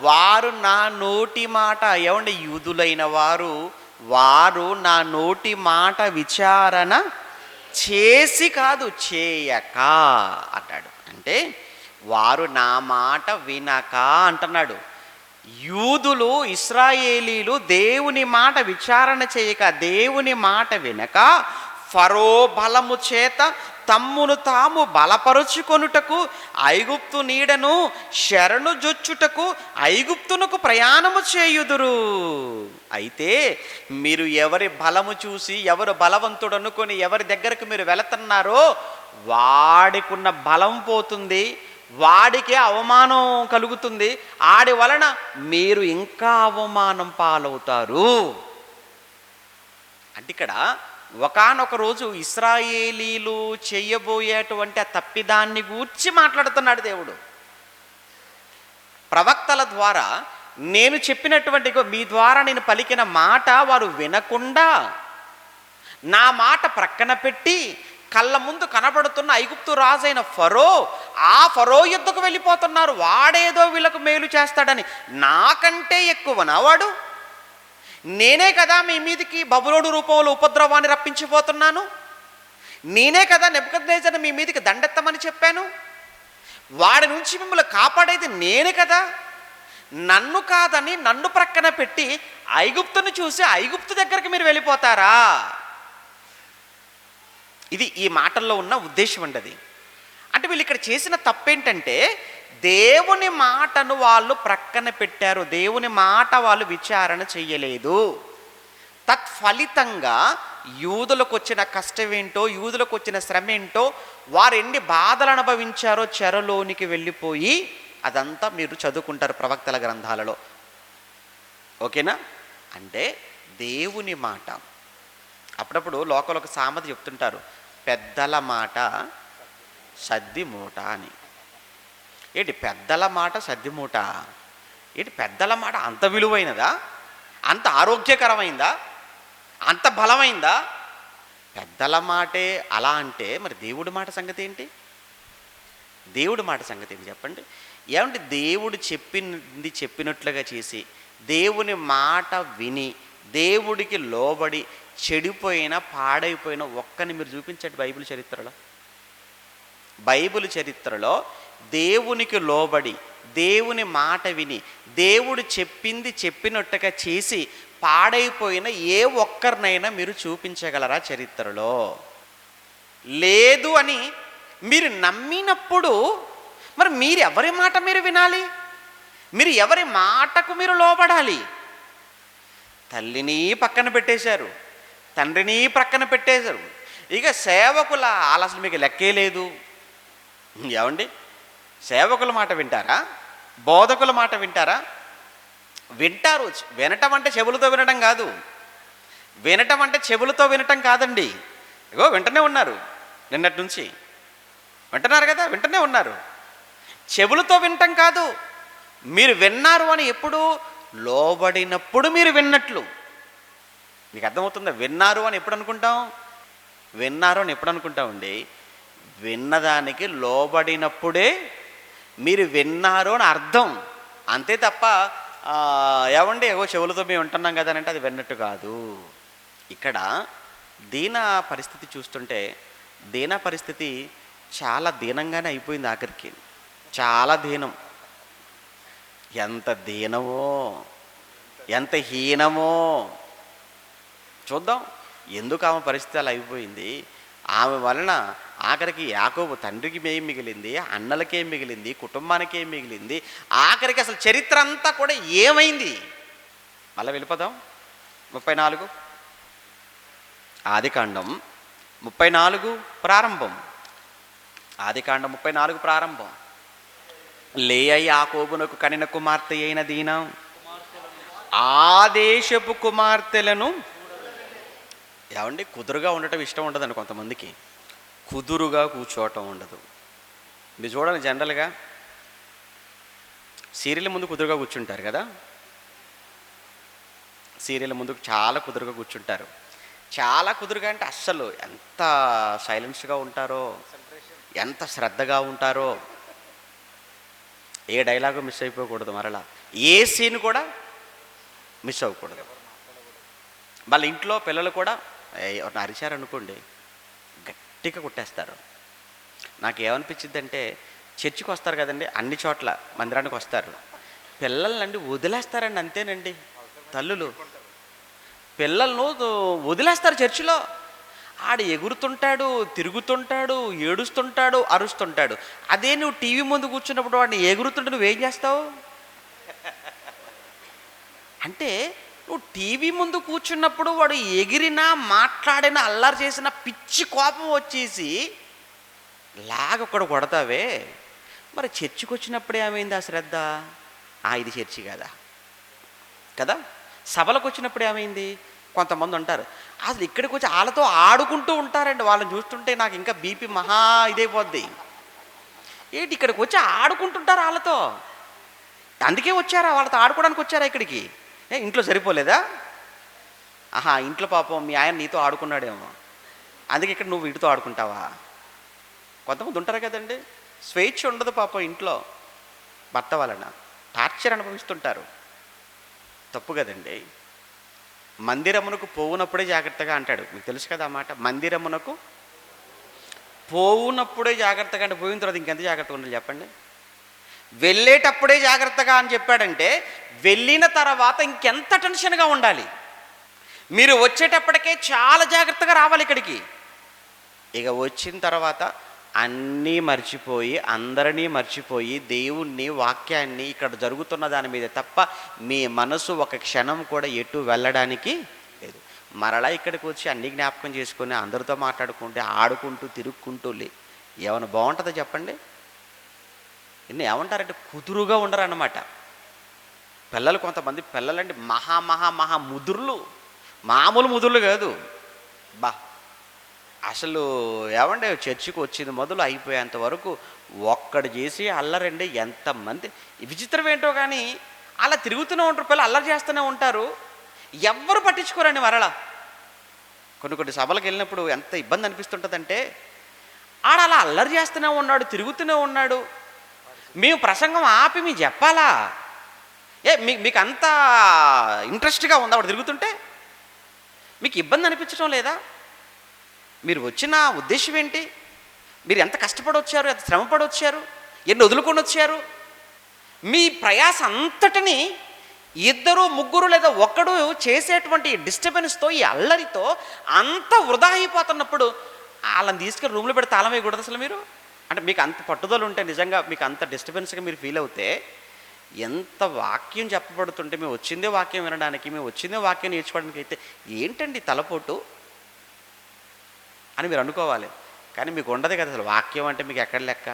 Speaker 2: వారు నా నోటి మాట, ఏమండి యూదులైన వారు నా నోటి మాట విచారణ చేసి కాదు చేయక అన్నాడు. అంటే వారు నా మాట వినక అంటున్నాడు. యూదులు, ఇశ్రాయేలీలు దేవుని మాట విచారణ చేయక, దేవుని మాట వినక, ఫరో బలము చేత తమ్మును తాము బలపరుచుకొనుటకు, ఐగుప్తు నీడను శరణు జొచ్చుటకు ఐగుప్తునకు ప్రయాణము చేయుదురు. అయితే మీరు ఎవరి బలము చూసి, ఎవరు బలవంతుడు అనుకొని ఎవరి దగ్గరకు మీరు వెళుతున్నారో వాడికున్న బలం పోతుంది, వాడికే అవమానం కలుగుతుంది, ఆడి వలన మీరు ఇంకా అవమానం పాలవుతారు. అంటే ఇక్కడ ఒకానొక రోజు ఇశ్రాయేలీలు చేయబోయేటువంటి ఆ తప్పిదాన్ని గూర్చి మాట్లాడుతున్నాడు దేవుడు ప్రవక్తల ద్వారా. నేను చెప్పినటువంటి, మీ ద్వారా నేను పలికిన మాట వారు వినకుండా నా మాట ప్రక్కన పెట్టి కళ్ళ ముందు కనబడుతున్న ఐగుప్తు రాజైన ఆ ఫరో యుద్ధకు వెళ్ళిపోతున్నారు. వాడేదో వీళ్ళకు మేలు చేస్తాడని. నాకంటే ఎక్కువనా వాడు? నేనే కదా మీ మీదకి బబులోను రూపంలో ఉపద్రవాన్ని రప్పించిపోతున్నాను. నేనే కదా నెబుకద్నెజరుని మీ మీదకి దండెత్తమని చెప్పాను. వాడి నుంచి మిమ్మల్ని కాపాడేది నేను కదా. నన్ను కాదని నన్ను ప్రక్కన పెట్టి ఐగుప్తుని చూసి ఐగుప్తు దగ్గరికి మీరు వెళ్ళిపోతారా? ఇది ఈ మాటల్లో ఉన్న ఉద్దేశం అండి. అది అంటే వీళ్ళు ఇక్కడ చేసిన తప్పేంటంటే దేవుని మాటను వాళ్ళు ప్రక్కన పెట్టారు. దేవుని మాట వాళ్ళు విచారణ చెయ్యలేదు. తత్ఫలితంగా యూదులకు వచ్చిన కష్టం ఏంటో, యూదులకు వచ్చిన శ్రమ ఏంటో, వారు ఎన్ని బాధలు అనుభవించారో చెరలోనికి వెళ్ళిపోయి అదంతా మీరు చదువుకుంటారు ప్రవక్తల గ్రంథాలలో. ఓకేనా? అంటే దేవుని మాట. అప్పుడప్పుడు లోకంలో ఒక సామెత చెప్తుంటారు, పెద్దల మాట సద్ది మూట అని. ఏంటి పెద్దల మాట సద్ది మూట? ఏంటి పెద్దల మాట అంత విలువైనదా? అంత ఆరోగ్యకరమైందా? అంత బలమైందా? పెద్దల మాటే అలా అంటే మరి దేవుడి మాట సంగతి ఏంటి? దేవుడి మాట సంగతి ఏంటి చెప్పండి? ఏమంటే దేవుడు చెప్పినట్లుగా చేసి దేవుని మాట విని దేవుడికి లోబడి చెడిపోయిన పాడైపోయిన ఒక్కని మీరు చూపించండి బైబిల్ చరిత్రలో. బైబిల్ చరిత్రలో దేవునికి లోబడి దేవుని మాట విని దేవుడు చెప్పినట్టుగా చేసి పాడైపోయిన ఏ ఒక్కరినైనా మీరు చూపించగలరా చరిత్రలో? లేదు అని మీరు నమ్మినప్పుడు మరి మీరు ఎవరి మాట మీరు వినాలి? మీరు ఎవరి మాటకు మీరు లోబడాలి? తల్లిని పక్కన పెట్టేశారు, తండ్రిని ప్రక్కన పెట్టేశారు. ఇక సేవకుల అసలు మీకు లెక్కే లేదు. ఏమండి, సేవకుల మాట వింటారా? బోధకుల మాట వింటారా? వింటారు. వినటం అంటే చెవులతో వినటం కాదు. వినటం అంటే చెవులతో వినటం కాదండి. ఇగో వింటనే ఉన్నారు, నిన్నటి నుంచి వింటున్నారు కదా, వింటనే ఉన్నారు. చెవులతో వినటం కాదు. మీరు విన్నారు అని ఎప్పుడు? లోబడినప్పుడు మీరు విన్నట్లు. మీకు అర్థమవుతుందా? విన్నారు అని ఎప్పుడు అనుకుంటాం? విన్నారు అని ఎప్పుడు అనుకుంటామండి? విన్నదానికి లోబడినప్పుడే మీరు విన్నారు అని అర్థం. అంతే తప్ప ఏమండి ఏవో చెవులతో మేము వింటున్నాం కదా అంటే అది విన్నట్టు కాదు. ఇక్కడ దీనా పరిస్థితి చూస్తుంటే దీనా పరిస్థితి చాలా దీనంగానే అయిపోయింది. ఆఖరికి చాలా దీనం. ఎంత దీనమో, ఎంత హీనమో చూద్దాం. ఎందుకు ఆమె పరిస్థితి అలా అయిపోయింది? ఆమె వలన ఆఖరికి యాకోబు తండ్రికి ఏం మిగిలింది, అన్నలకేం మిగిలింది, కుటుంబానికి ఏం మిగిలింది, ఆఖరికి అసలు చరిత్ర అంతా కూడా ఏమైంది? మళ్ళీ వెళ్ళిపోదాం. 34 ఆదికాండం 34 ప్రారంభం. ఆదికాండం 34 ప్రారంభం. లేయ యాకోబునకు కనిన కుమార్తె అయిన దీనా ఆ దేశపు కుమార్తెలను. ఏమండి, కుదురుగా ఉండటం ఇష్టం ఉండదండి కొంతమందికి. కుదురుగా కూర్చోవటం ఉండదు. మీరు చూడండి, జనరల్గా సీరియల్ ముందు కుదురుగా కూర్చుంటారు కదా. సీరియల్ ముందు చాలా కుదురుగా కూర్చుంటారు. చాలా కుదురుగా అంటే అస్సలు ఎంత సైలెన్స్గా ఉంటారో, ఎంత శ్రద్ధగా ఉంటారో. ఏ డైలాగు మిస్ అయిపోకూడదు, మరలా ఏ సీన్ కూడా మిస్ అవ్వకూడదు. వాళ్ళ ఇంట్లో పిల్లలు కూడా ఎవరిని అరిచారనుకోండి గట్టిగా కొట్టేస్తారు. నాకేమనిపించింది అంటే, చర్చికి వస్తారు కదండి, అన్ని చోట్ల మందిరానికి వస్తారు, పిల్లల్నండి వదిలేస్తారండి. అంతేనండి, తల్లులు పిల్లలను వదిలేస్తారు చర్చిలో. ఆడు ఎగురుతుంటాడు, తిరుగుతుంటాడు, ఏడుస్తుంటాడు, అరుస్తుంటాడు. అదే నువ్వు టీవీ ముందు కూర్చున్నప్పుడు వాడిని ఎగురుతుంటే నువ్వేం చేస్తావు? అంటే నువ్వు టీవీ ముందు కూర్చున్నప్పుడు వాడు ఎగిరినా మాట్లాడినా అల్లరి చేసిన పిచ్చి కోపం వచ్చేసి లాగొక్కడ కొడతావే. మరి చర్చికి వచ్చినప్పుడు ఏమైంది ఆ శ్రద్ధ? ఇది చర్చి కదా కదా. సభలకు వచ్చినప్పుడు ఏమైంది? కొంతమంది ఉంటారు అసలు ఇక్కడికి వచ్చి వాళ్ళతో ఆడుకుంటూ ఉంటారండి. వాళ్ళని చూస్తుంటే నాకు ఇంకా బీపీ మహా ఇదైపోద్ది. ఏంటి ఇక్కడికి వచ్చి ఆడుకుంటుంటారు వాళ్ళతో? అందుకే వచ్చారా? వాళ్ళతో ఆడుకోవడానికి వచ్చారా ఇక్కడికి? ఇంట్లో సరిపోలేదా? ఇంట్లో పాపం మీ ఆయన నీతో ఆడుకున్నాడేమో, అందుకే ఇక్కడ నువ్వు వీటితో ఆడుకుంటావా? కొంతమంది ఉంటారు కదండి, స్వేచ్ఛ ఉండదు పాపం ఇంట్లో. భర్త వలన టార్చర్ అనుభవిస్తుంటారు. తప్పు కదండి. మందిరమునకు పోవునప్పుడే జాగ్రత్తగా అంటాడు. మీకు తెలుసు కదా ఆ మాట. మందిరమునకు పోవునప్పుడే జాగ్రత్తగా అంటే పోయిన తర్వాత ఇంకెంత జాగ్రత్తగా ఉండాలి చెప్పండి. వెళ్ళేటప్పుడే జాగ్రత్తగా అని చెప్పాడంటే వెళ్ళిన తర్వాత ఇంకెంత టెన్షన్గా ఉండాలి. మీరు వచ్చేటప్పటికే చాలా జాగ్రత్తగా రావాలి ఇక్కడికి. ఇక వచ్చిన తర్వాత అన్నీ మర్చిపోయి, అందరినీ మర్చిపోయి, దేవుణ్ణి, వాక్యాన్ని, ఇక్కడ జరుగుతున్న దాని మీద తప్ప మీ మనసు ఒక క్షణం కూడా ఎటు వెళ్ళడానికి లేదు. మరలా ఇక్కడికి వచ్చి అన్ని జ్ఞాపకం చేసుకొని అందరితో మాట్లాడుకుంటే, ఆడుకుంటూ, తిరుక్కుంటూ ఏమైనా బాగుంటుందో చెప్పండి? ఇన్ని ఏమంటారంటే కుదురుగా ఉండరు అన్నమాట. పిల్లలు, కొంతమంది పిల్లలండి మహా మహా మహా ముదుర్లు, మామూలు ముదుర్లు కాదు. అసలు ఏమంటే చర్చికి వచ్చింది మొదలు అయిపోయేంత వరకు ఒక్కడు చేసి అల్లరండి. ఎంతమంది విచిత్రం ఏంటో కానీ అలా తిరుగుతూనే ఉంటారు పిల్లలు, అల్లరి చేస్తూనే ఉంటారు, ఎవ్వరు పట్టించుకోరండి. మరలా కొన్ని సభలకు వెళ్ళినప్పుడు ఎంత ఇబ్బంది అనిపిస్తుంటుందంటే, ఆడ అలా అల్లరి చేస్తూనే ఉన్నాడు, తిరుగుతూనే ఉన్నాడు. మేము ప్రసంగం ఆపి మేము చెప్పాలా? మీకు అంత ఇంట్రెస్ట్గా ఉందా వాడు తిరుగుతుంటే? మీకు ఇబ్బంది అనిపించడం లేదా? మీరు వచ్చిన ఉద్దేశం ఏంటి? మీరు ఎంత కష్టపడి వచ్చారు, ఎంత శ్రమపడి వచ్చారు, ఎన్ని వదులుకొని వచ్చారు? మీ ప్రయాస అంతటిని ఇద్దరు, ముగ్గురు లేదా ఒక్కడు చేసేటువంటి డిస్టర్బెన్స్తో, ఈ అల్లరితో అంత వృధా అయిపోతున్నప్పుడు వాళ్ళని తీసుకెళ్ళి రూమ్లో పెడితే తాళం వేయకూడదు అసలు మీరు? అంటే మీకు అంత పట్టుదల ఉంటే, నిజంగా మీకు అంత డిస్టర్బెన్స్గా మీరు ఫీల్ అవుతే, ఎంత వాక్యం చెప్పబడుతుంటే మేము వచ్చిందే వాక్యం వినడానికి, మేము వచ్చిందే వాక్యం నేర్చుకోవడానికి అయితే ఏంటండి తలపోటు అని మీరు అనుకోవాలి. కానీ మీకు ఉండదు కదా అసలు వాక్యం అంటే. మీకు ఎక్కడ లెక్క?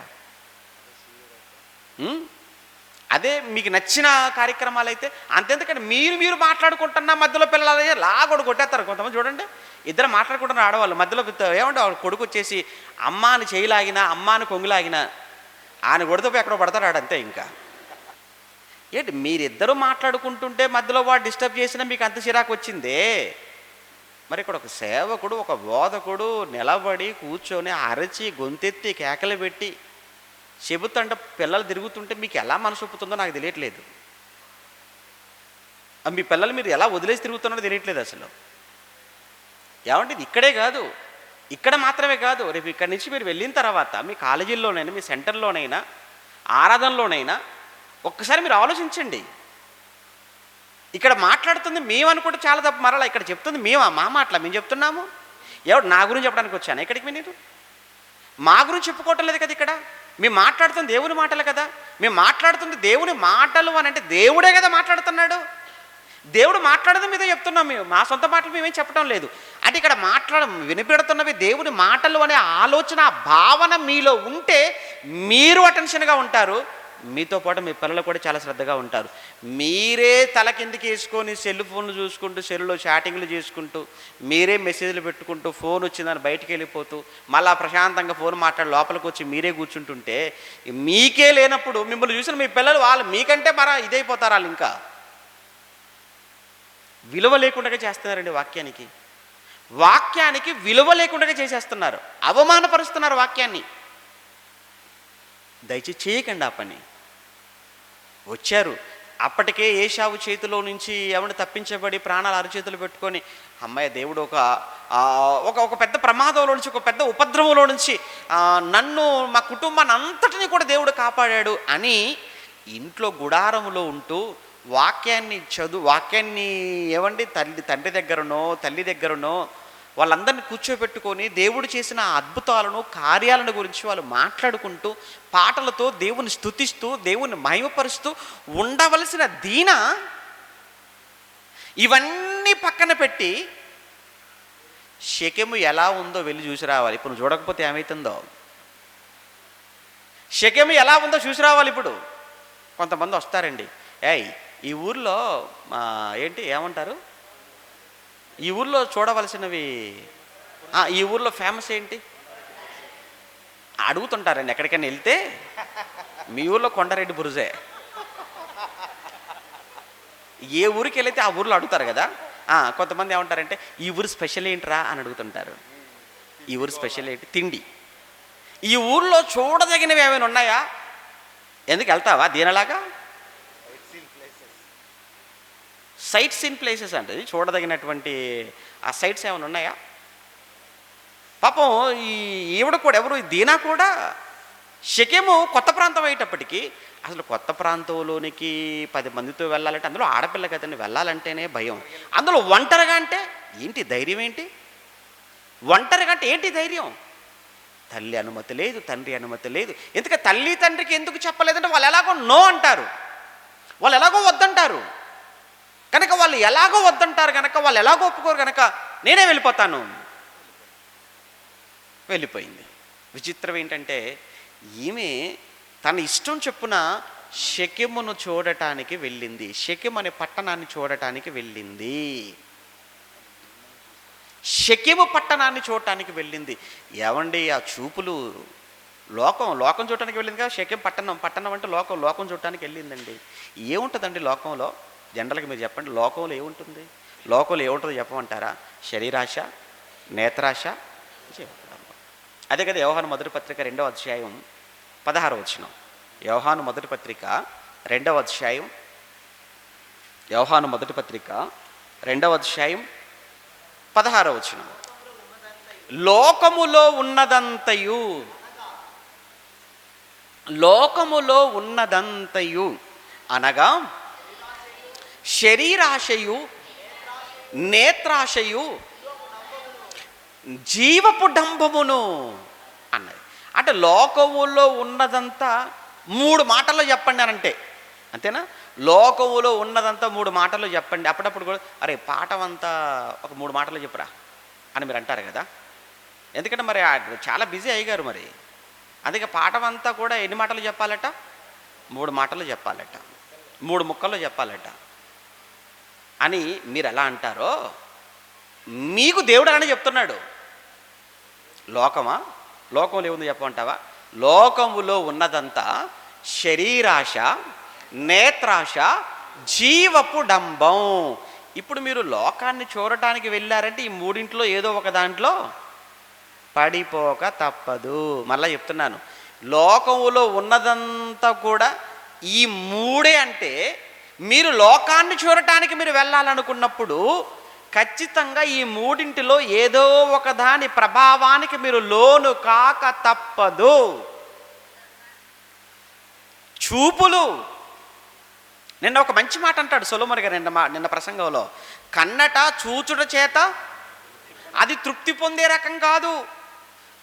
Speaker 2: అదే మీకు నచ్చిన కార్యక్రమాలు అయితే అంతెందుకంటే మీరు మాట్లాడుకుంటున్నా మధ్యలో పిల్లలు లాగొడు కొట్టేస్తారు. కొంతమంది చూడండి, ఇద్దరు మాట్లాడుకుంటున్న ఆడవాళ్ళు మధ్యలో ఏమంటే వాడు కొడుకు వచ్చేసి అమ్మాని చేయలాగినా, అమ్మాని కొంగులాగినా ఆయన కొడితే ఎక్కడో పడతాడు ఆడంతే. ఇంకా ఏంటి మీరిద్దరూ మాట్లాడుకుంటుంటే మధ్యలో వాడు డిస్టర్బ్ చేసినా మీకు అంత చిరాకు వచ్చిందే? మరి ఇక్కడ ఒక సేవకుడు, ఒక బోధకుడు నిలబడి కూర్చొని అరచి గొంతెత్తి కేకలు పెట్టి చెబుతుంటే పిల్లలు తిరుగుతుంటే మీకు ఎలా మనసు ఒప్పుతుందో నాకు తెలియట్లేదు. మీ పిల్లలు మీరు ఎలా వదిలేసి తిరుగుతున్నారో తెలియట్లేదు అసలు. ఏమంటే ఇది ఇక్కడే కాదు, ఇక్కడ మాత్రమే కాదు, రేపు ఇక్కడి నుంచి మీరు వెళ్ళిన తర్వాత మీ కాలేజీల్లోనైనా, మీ సెంటర్లోనైనా, ఆరాధనలోనైనా ఒక్కసారి మీరు ఆలోచించండి. ఇక్కడ మాట్లాడుతుంది మేము అనుకుంటే చాలా తప్పు. మరలా ఇక్కడ చెప్తుంది మా మాటలా మేము చెప్తున్నాము? ఎవడు నా గురించి చెప్పడానికి వచ్చాను ఇక్కడికి? మీరు మా గురించి చెప్పుకోవటం లేదు కదా. ఇక్కడ మేము మాట్లాడుతుంది దేవుని మాటలు కదా. మేము మాట్లాడుతుంది దేవుని మాటలు అని అంటే దేవుడే కదా మాట్లాడుతున్నాడు. దేవుడు మాట్లాడడం మీద చెప్తున్నాం మేము, మా సొంత మాటలు మేమేం చెప్పడం లేదు. అంటే ఇక్కడ వినిపెడుతున్నవి దేవుని మాటలు అనే ఆలోచన, భావన మీలో ఉంటే మీరు అటెన్షన్గా ఉంటారు. మీతో పాటు మీ పిల్లలు కూడా చాలా శ్రద్ధగా ఉంటారు. మీరే తల కిందికి వేసుకొని సెల్ ఫోన్లు చూసుకుంటూ, సెల్లో చాటింగ్లు చేసుకుంటూ, మీరే మెసేజ్లు పెట్టుకుంటూ, ఫోన్ వచ్చిందని బయటికి వెళ్ళిపోతూ, మళ్ళీ ప్రశాంతంగా ఫోన్ మాట్లాడి లోపలికి వచ్చి మీరే కూర్చుంటుంటే, మీకే లేనప్పుడు మిమ్మల్ని చూసిన మీ పిల్లలు వాళ్ళు మీకంటే ఇదైపోతారు. వాళ్ళు ఇంకా విలువ లేకుండా చేస్తున్నారండి వాక్యానికి విలువ లేకుండా చేసేస్తున్నారు, అవమానపరుస్తున్నారు వాక్యాన్ని. దయచేసి చేయకండి ఆ పని. వచ్చారు అప్పటికే ఏశావు చేతిలో నుంచి ఎవరిని తప్పించబడి ప్రాణాలు అరచేతులు పెట్టుకొని, అమ్మాయి దేవుడు ఒక పెద్ద ప్రమాదంలో నుంచి, ఒక పెద్ద ఉపద్రవంలో నుంచి నన్ను, మా కుటుంబాన్ని అంతటిని కూడా దేవుడు కాపాడాడు అని ఇంట్లో గుడారంలో ఉంటూ వాక్యాన్ని ఏమండి తండ్రి దగ్గరనో తల్లి దగ్గరనో వాళ్ళందరినీ కూర్చోబెట్టుకొని దేవుడు చేసిన అద్భుతాలను, కార్యాలను గురించి వాళ్ళు మాట్లాడుకుంటూ, పాటలతో దేవుని స్తుతిస్తూ, దేవుని మహిమపరుస్తూ ఉండవలసిన దీన ఇవన్నీ పక్కన పెట్టి షెకెము ఎలా ఉందో వెళ్ళి చూసి రావాలి. ఇప్పుడు నువ్వు చూడకపోతే ఏమవుతుందో? షెకెము ఎలా ఉందో చూసి రావాలి. ఇప్పుడు కొంతమంది వస్తారండి, ఈ ఊర్లో ఏమంటారు, ఈ ఊర్లో చూడవలసినవి, ఈ ఊర్లో ఫేమస్ ఏంటి అడుగుతుంటారండి. ఎక్కడికైనా వెళ్తే మీ ఊర్లో కొండారెడ్డి బురుజే, ఏ ఊరికి వెళితే ఆ ఊర్లో అడుగుతారు కదా. కొంతమంది ఏమంటారంటే ఈ ఊరు స్పెషల్ ఏంట్రా అని అడుగుతుంటారు. ఈ ఊరు స్పెషల్ ఏంటి? తిండి. ఈ ఊర్లో చూడదగినవి ఏమైనా ఉన్నాయా? ఎందుకు వెళ్తావా దీనిలాగా? సైట్స్ ఇన్ ప్లేసెస్ అంటే చూడదగినటువంటి ఆ సైట్స్ ఏమైనా ఉన్నాయా? పాపం ఈ ఈవిడ కూడా ఎవరు దీనా కూడా షెకెము కొత్త ప్రాంతం అయ్యేటప్పటికీ అసలు కొత్త ప్రాంతంలోనికి 10 మందితో వెళ్ళాలంటే అందులో ఆడపిల్ల కదండి, వెళ్ళాలంటేనే భయం. అందులో ఒంటరిగా అంటే ఏంటి ధైర్యం, ఏంటి ఒంటరిగా అంటే ఏంటి ధైర్యం? తల్లి అనుమతి లేదు, తండ్రి అనుమతి లేదు. ఎందుకంటే తల్లి తండ్రికి ఎందుకు చెప్పలేదంటే వాళ్ళు ఎలాగో నో అంటారు, వాళ్ళు ఎలాగో వద్దంటారు కనుక, వాళ్ళు ఎలాగో వద్దంటారు కనుక, వాళ్ళు ఎలాగో ఒప్పుకోరు కనుక నేనే వెళ్ళిపోతాను. వెళ్ళిపోయింది. విచిత్రం ఏంటంటే ఈమె తన ఇష్టం చొప్పున షెకెమును చూడటానికి వెళ్ళింది, షెకెము అనే పట్టణాన్ని చూడటానికి వెళ్ళింది, షెకెము పట్టణాన్ని చూడటానికి వెళ్ళింది. ఏమండి ఆ చూపులు లోకం చూడటానికి వెళ్ళింది కదా. షెకెం పట్టణం అంటే లోకం చూడటానికి వెళ్ళిందండి. ఏముంటుందండి లోకంలో? జనరల్గా మీరు చెప్పండి, లోకంలో ఏముంటుంది? లోకంలో ఏముంటుందో చెప్పమంటారా? శరీరాశ, నేత్రాశ. అదే కదా యోహాను మొదటి పత్రిక 2వ అధ్యాయం 16వ వచనం. యోహాను మొదటి పత్రిక 2వ అధ్యాయం, యోహాను మొదటి పత్రిక 2వ అధ్యాయం 16వ వచనం. లోకములో ఉన్నదంతయు అనగా శరీరాశయు, నేత్రాశయు, జీవపు డంబమును అన్నది. అంటే లోకములో ఉన్నదంతా 3 మాటల్లో చెప్పండి అని అంటే అంతేనా? లోకములో ఉన్నదంతా 3 మాటల్లో చెప్పండి. అప్పుడప్పుడు కూడా అరే పాఠం అంతా ఒక 3 మాటల్లో చెప్పురా అని మీరు అంటారు కదా. ఎందుకంటే మరి చాలా బిజీ అయ్యారు మరి. అందుకే పాఠం అంతా కూడా ఎన్ని మాటలు చెప్పాలట? 3 మాటలు చెప్పాలట, 3 ముక్కల్లో చెప్పాలట అని మీరు ఎలా అంటారో మీకు దేవుడు అని చెప్తున్నాడు. లోకంలో ఏముంది చెప్పమంటావా? లోకములో ఉన్నదంతా శరీరాశ, నేత్రాశ, జీవపు డంబం. ఇప్పుడు మీరు లోకాన్ని చూడటానికి వెళ్ళారంటే ఈ 3 ఏదో ఒక దాంట్లో పడిపోక తప్పదు. మళ్ళీ చెప్తున్నాను, లోకములో ఉన్నదంతా కూడా ఈ 3 అంటే మీరు లోకాన్ని చూడటానికి మీరు వెళ్ళాలనుకున్నప్పుడు ఖచ్చితంగా ఈ 3 ఏదో ఒక దాని ప్రభావానికి మీరు లోను కాక తప్పదు. చూపులు. నిన్న ఒక మంచి మాట అంటాడు సొలొమోను గారు నిన్న ప్రసంగంలో, కన్నట చూచుట చేత అది తృప్తి పొందే రకం కాదు.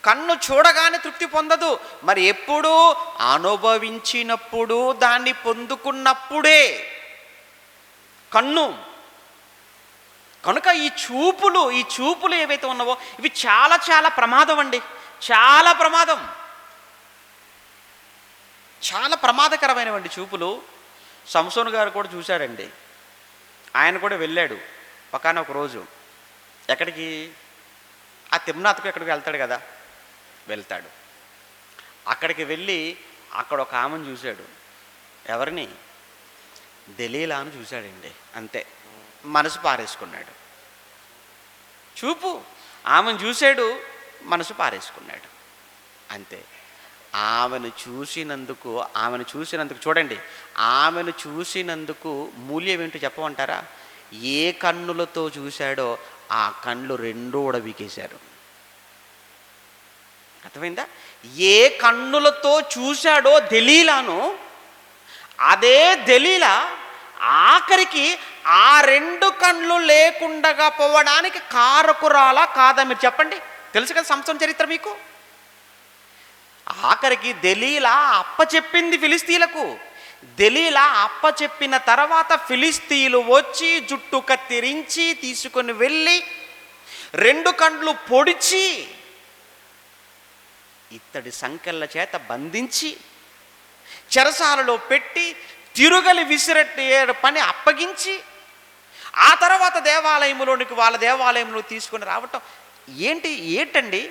Speaker 2: కన్ను చూడగానే తృప్తి పొందదు. మరి ఎప్పుడు అనుభవించినప్పుడు, దాన్ని పొందుకున్నప్పుడే కన్ను. కనుక ఈ చూపులు ఏవైతే ఉన్నావో ఇవి చాలా చాలా ప్రమాదం అండి. చాలా ప్రమాదం, చాలా ప్రమాదకరమైనవండి చూపులు. సంసోను గారు కూడా చూశారండి. ఆయన కూడా వెళ్ళాడు ఒకానొక రోజు. ఎక్కడికి? ఆ తిమ్నాథ్కు ఎక్కడికి వెళ్తాడు కదా, వెళ్తాడు. అక్కడికి వెళ్ళి అక్కడ ఒక ఆమెను చూశాడు. ఎవరిని? దెలీలాను చూశాడండి. అంతే, మనసు పారేసుకున్నాడు. చూపు ఆమెను చూశాడు, మనసు పారేసుకున్నాడు. అంతే. ఆమెను చూసినందుకు చూడండి, ఆమెను చూసినందుకు మూల్యం ఏంటో చెప్పమంటారా? ఏ కన్నులతో చూశాడో ఆ కళ్ళు 2 ఉడబీకేశారు. అర్థమైందా? ఏ కన్నులతో చూశాడో దెలీలాను, అదే దెలీలా ఆఖరికి ఆ 2 కళ్ళు లేకుండా పోవడానికి కారకురాలా కాదా? మీరు చెప్పండి. తెలుసు కదా సంసోను చరిత్ర మీకు. ఆఖరికి దెలీలా అప్పచెప్పింది ఫిలిస్తీయులకు. దెలీలా అప్పచెప్పిన తర్వాత ఫిలిస్తీయులు వచ్చి జుట్టు కత్తిరించి తీసుకొని వెళ్ళి 2 కళ్ళు పొడిచి ఇత్తడి సంకెళ్ళ చేత బంధించి చెరసాలలో పెట్టి తిరుగలి విసిరెట్టే పని అప్పగించి ఆ తర్వాత వాళ్ళ దేవాలయంలో తీసుకొని రావటం ఏంటండి?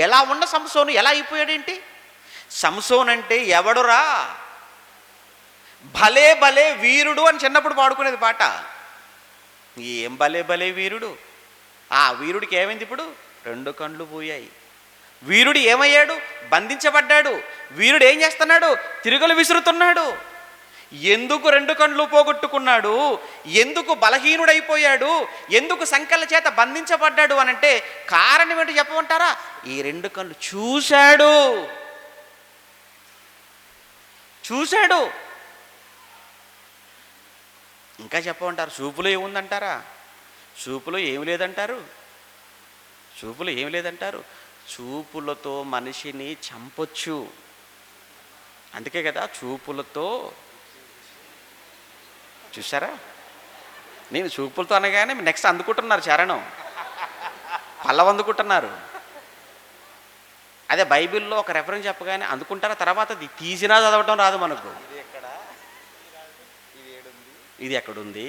Speaker 2: ఎలా ఉన్న సంసోను ఎలా అయిపోయాడేంటి? సంసోన్ అంటే ఎవడురా? భలే భలే వీరుడు అని చిన్నప్పుడు పాడుకునేది పాట. ఏం భలే భలే వీరుడు! ఆ వీరుడికి ఏమైంది? ఇప్పుడు 2 కళ్ళు పోయాయి. వీరుడు ఏమయ్యాడు? బంధించబడ్డాడు. వీరుడు ఏం చేస్తున్నాడు? తిరుగులు విసురుతున్నాడు. ఎందుకు 2 కళ్ళు పోగొట్టుకున్నాడు, ఎందుకు బలహీనుడైపోయాడు, ఎందుకు సంకెళ్ళ చేత బంధించబడ్డాడు అనంటే కారణం ఏంటో చెప్పమంటారా? ఈ 2 కళ్ళు చూశాడు. ఇంకా చెప్పమంటారు? చూపులో ఏముందంటారా? చూపులో ఏమి లేదంటారు? చూపులతో మనిషిని చంపొచ్చు. అందుకే కదా చూపులతో. చూసారా? నేను చూపులతో అనగానే నెక్స్ట్ అందుకుంటున్నారు చరణం, పల్లవ అందుకుంటున్నారు. అదే బైబిల్లో ఒక రెఫరెన్స్ చెప్పగానే అందుకుంటారా, తర్వాత తీసినా చదవటం రాదు మనకు. ఇది ఎక్కడుంది,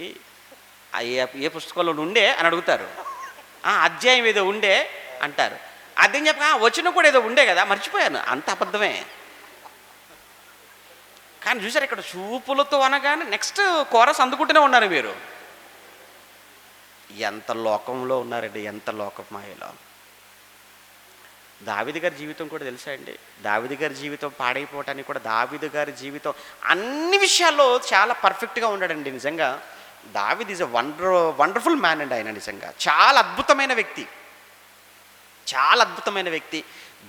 Speaker 2: ఏ పుస్తకంలో ఉండే అని అడుగుతారు. అధ్యాయం ఏదో ఉండే అంటారు. అదేం చెప్పక వచ్చిన కూడా ఏదో ఉండే కదా, మర్చిపోయాను. అంత అబద్ధమే. కానీ చూసారు, ఇక్కడ చూపులతో అనగానే నెక్స్ట్ కోరస్ అందుకుంటూనే ఉన్నారు మీరు. ఎంత లోకంలో ఉన్నారండి, ఎంత లోకమాయలో. దావీదు గారి జీవితం కూడా తెలుసా అండి? దావీదు గారి జీవితం పాడైపోవటానికి కూడా దావీదు గారి జీవితం అన్ని విషయాల్లో చాలా పర్ఫెక్ట్గా ఉన్నాడండి. నిజంగా దావీదు ఈజ్ ఎ వండర్ఫుల్ మ్యాన్ అండి. ఆయన నిజంగా చాలా అద్భుతమైన వ్యక్తి,